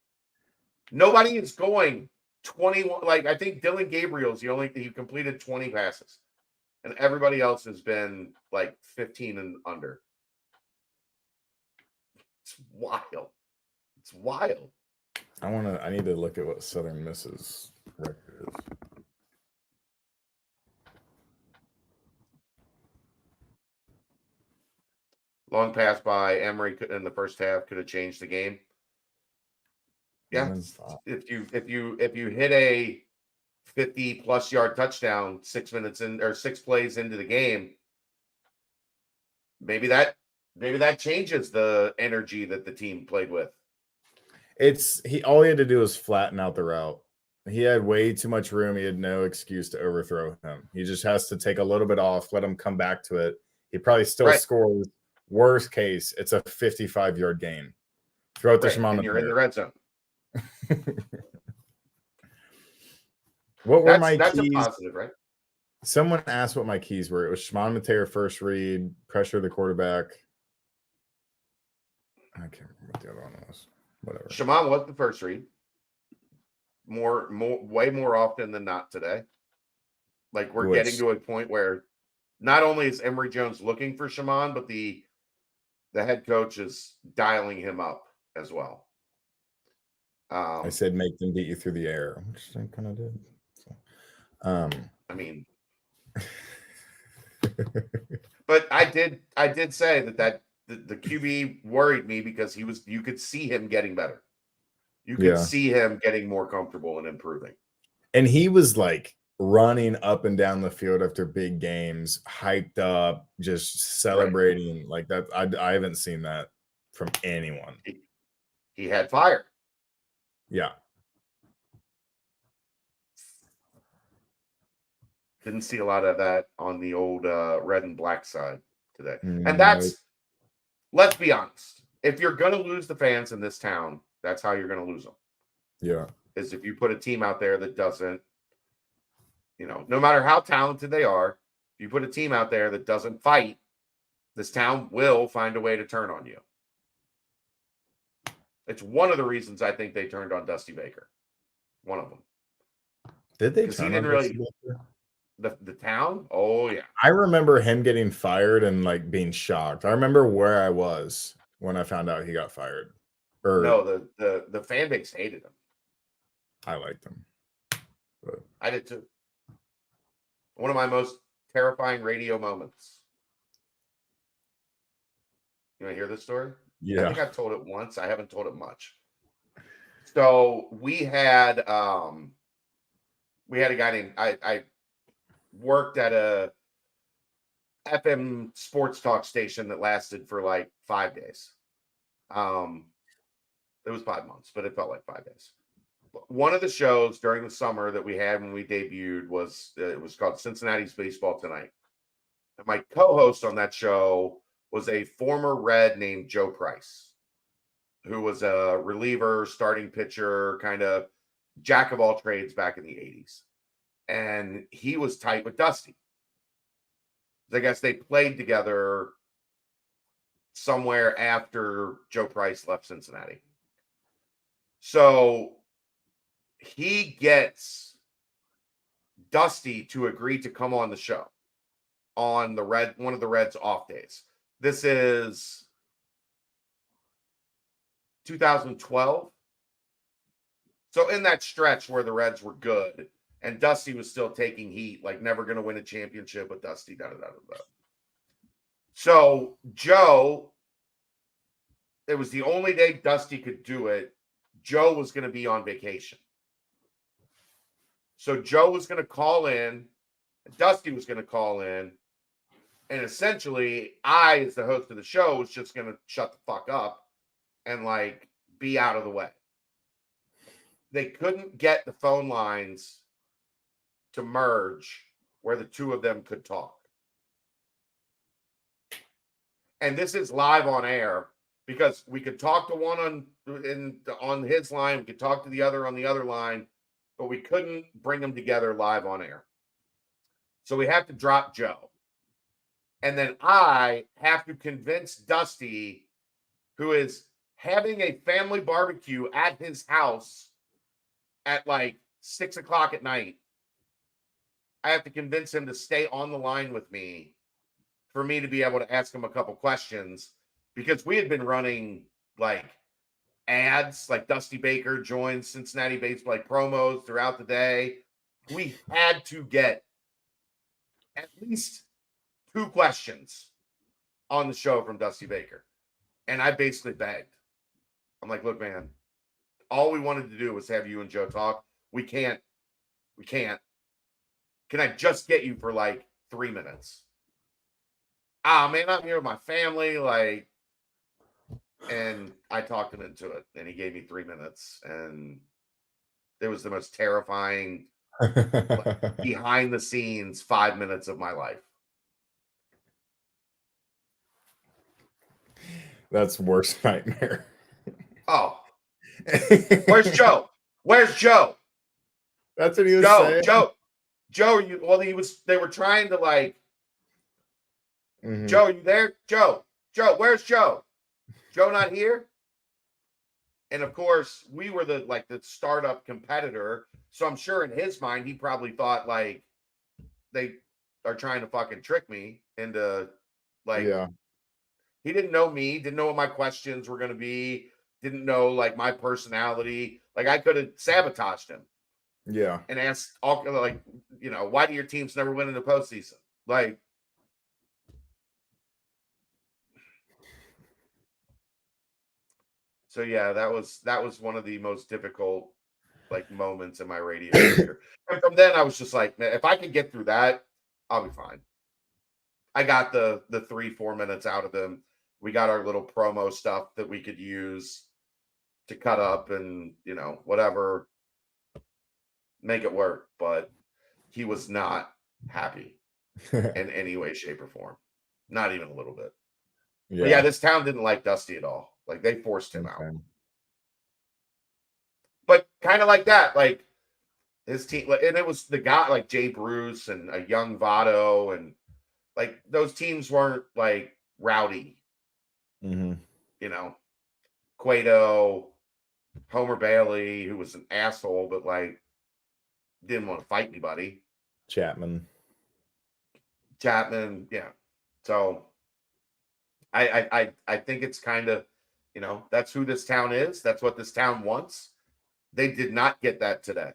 Nobody is going 21. Like, I think Dylan Gabriel's he completed 20 passes, and everybody else has been like 15 and under. It's wild. It's wild. I need to look at what Southern Miss's record is. Long pass by Emory in the first half could have changed the game. Yeah, if you hit a 50+ yard touchdown 6 minutes in or 6 plays into the game, maybe that changes the energy that the team played with. All he had to do was flatten out the route. He had way too much room. He had no excuse to overthrow him. He just has to take a little bit off, let him come back to it. He probably still scores. Worst case, it's a 55-yard gain. Throw it to Shimon. And you're in the red zone. What were my that's keys? A positive, right? Someone asked what my keys were. It was Shimon Mateer first read, pressure the quarterback. I can't remember what the other one was. Whatever. Shimon was the first read. Way more often than not today. Like we're getting to a point where not only is Emory Jones looking for Shimon, but the head coach is dialing him up as well. I said make them beat you through the air, which I kind of did. So, I mean, but I did say that the QB worried me because you could see him getting better. You could see him getting more comfortable and improving. And he was like running up and down the field after big games, hyped up, just celebrating like that. I haven't seen that from anyone. He had fire. Yeah. Didn't see a lot of that on the old red and black side today. And let's be honest. If you're going to lose the fans in this town, that's how you're going to lose them. Yeah. Is if you put a team out there that doesn't, no matter how talented they are, if you put a team out there that doesn't fight, this town will find a way to turn on you. It's one of the reasons I think they turned on Dusty Baker. One of them. Did they? Because he didn't really. The town? Oh, yeah. I remember him getting fired and like being shocked. I remember where I was when I found out he got fired. No, the fan base hated him. I liked him. But I did too. One of my most terrifying radio moments. You want to hear this story? Yeah. I think I've told it once. I haven't told it much. So we had a guy named I worked at a FM sports talk station that lasted for like 5 days. It was 5 months, but it felt like 5 days. One of the shows during the summer that we had when we debuted was called Cincinnati's Baseball Tonight. And my co-host on that show was a former Red named Joe Price, who was a reliever, starting pitcher, kind of jack of all trades back in the 80s. And he was tight with Dusty. I guess they played together somewhere after Joe Price left Cincinnati. So he gets Dusty to agree to come on the show on one of the Reds' off days. This is 2012. So in that stretch where the Reds were good and Dusty was still taking heat, like never going to win a championship with Dusty. So Joe, it was the only day Dusty could do it. Joe was going to be on vacation. So Joe was going to call in, Dusty was going to call in, and essentially I, as the host of the show, was just going to shut the fuck up and like be out of the way. They couldn't get the phone lines to merge where the two of them could talk. And this is live on air because we could talk to one on his line, we could talk to the other on the other line, but we couldn't bring them together live on air. So we have to drop Joe. And then I have to convince Dusty, who is having a family barbecue at his house at like 6 o'clock at night. I have to convince him to stay on the line with me for me to be able to ask him a couple questions, because we had been running like ads, like Dusty Baker joins Cincinnati Baseball, like promos throughout the day. We had to get at least 2 questions on the show from Dusty Baker. And I basically begged. I'm like, look, man, all we wanted to do was have you and Joe talk. We can't. Can I just get you for like 3 minutes? Man, I'm here with my family. Like, and I talked him into it, and he gave me 3 minutes, and it was the most terrifying behind the scenes 5 minutes of my life. That's worst nightmare. Oh, where's Joe? Where's Joe? That's what he was saying. Joe. They were trying to like, Joe, you there? Joe, where's Joe? Joe not here? And of course, we were the startup competitor. So I'm sure in his mind, he probably thought like they are trying to fucking trick me into like, yeah. He didn't know me, didn't know what my questions were going to be, didn't know like my personality. Like I could have sabotaged him. Yeah. And asked all like, why do your teams never win in the postseason? Like, so yeah, that was one of the most difficult like moments in my radio career. And from then I was just like, man, if I can get through that, I'll be fine. I got the 3-4 minutes out of them. We got our little promo stuff that we could use to cut up and, whatever, make it work. But he was not happy in any way, shape, or form. Not even a little bit. Yeah. But yeah, this town didn't like Dusty at all. Like they forced him out. But kind of like that, like his team, and it was the guy like Jay Bruce and a young Votto, and like those teams weren't like rowdy. Cueto, Homer Bailey, who was an asshole, but like didn't want to fight anybody. Chapman, yeah. So I think it's kind of, that's who this town is. That's what this town wants. They did not get that today.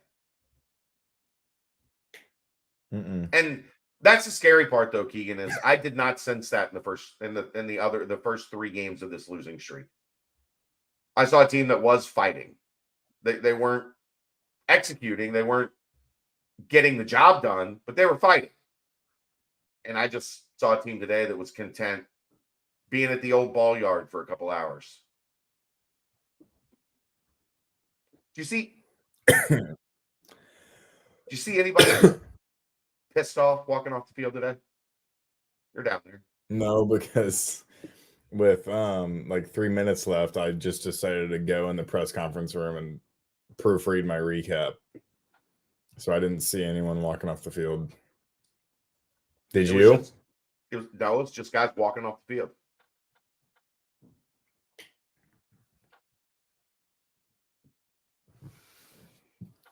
And that's the scary part, though, Keegan, is I did not sense that in the first 3 games of this losing streak. I saw a team that was fighting. They weren't executing. They weren't getting the job done, but they were fighting. And I just saw a team today that was content being at the old ball yard for a couple hours. Do you see anybody pissed off walking off the field today? You're down there. No, because with like 3 minutes left, I just decided to go in the press conference room and proofread my recap. So I didn't see anyone walking off the field. Did you? It's just guys walking off the field.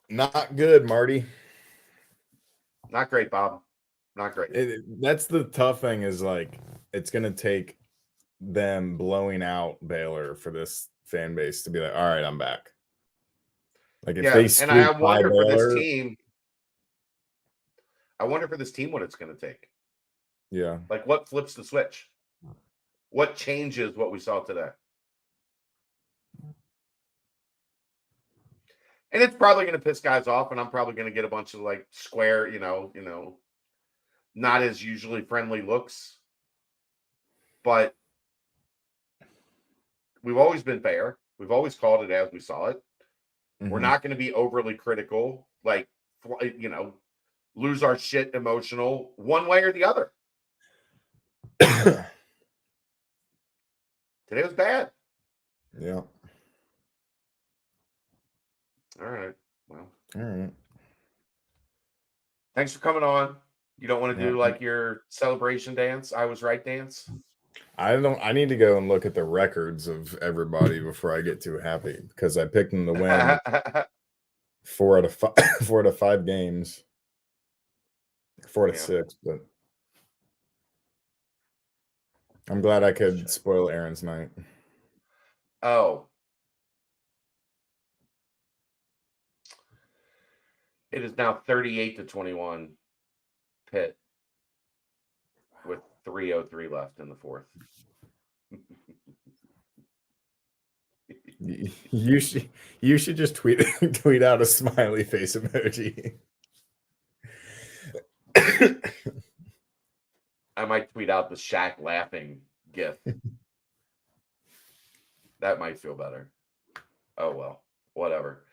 Not good, Marty. Not great, Bob. Not great. That's the tough thing, is like it's going to take them blowing out Baylor for this fan base to be like, all right, I'm back. Like if they and I wonder for Baylor, this team. I wonder for this team what it's going to take. Yeah. Like what flips the switch? What changes what we saw today? And it's probably going to piss guys off, and I'm probably going to get a bunch of like square, not as usually friendly looks. But we've always been fair. We've always called it as we saw it. We're not going to be overly critical, like, lose our shit emotional one way or the other. Today was bad. Yeah. All right. Well. All right. Thanks for coming on. You don't want to do like your celebration dance, I was right dance? I need to go and look at the records of everybody before I get too happy, because I picked them to win 4 out of 5 games. 4 out of 6, but I'm glad I could spoil Aaron's night. Oh. It is now 38-21 Pitt with 3:03 left in the fourth. You should just tweet out a smiley face emoji. I might tweet out the Shaq laughing gif. That might feel better. Oh well, whatever.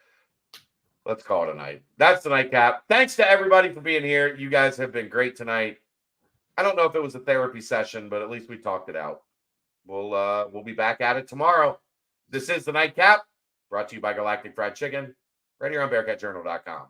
Let's call it a night. That's the nightcap. Thanks to everybody for being here. You guys have been great tonight. I don't know if it was a therapy session, but at least we talked it out. We'll be back at it tomorrow. This is the nightcap, brought to you by Galactic Fried Chicken, right here on BearcatJournal.com.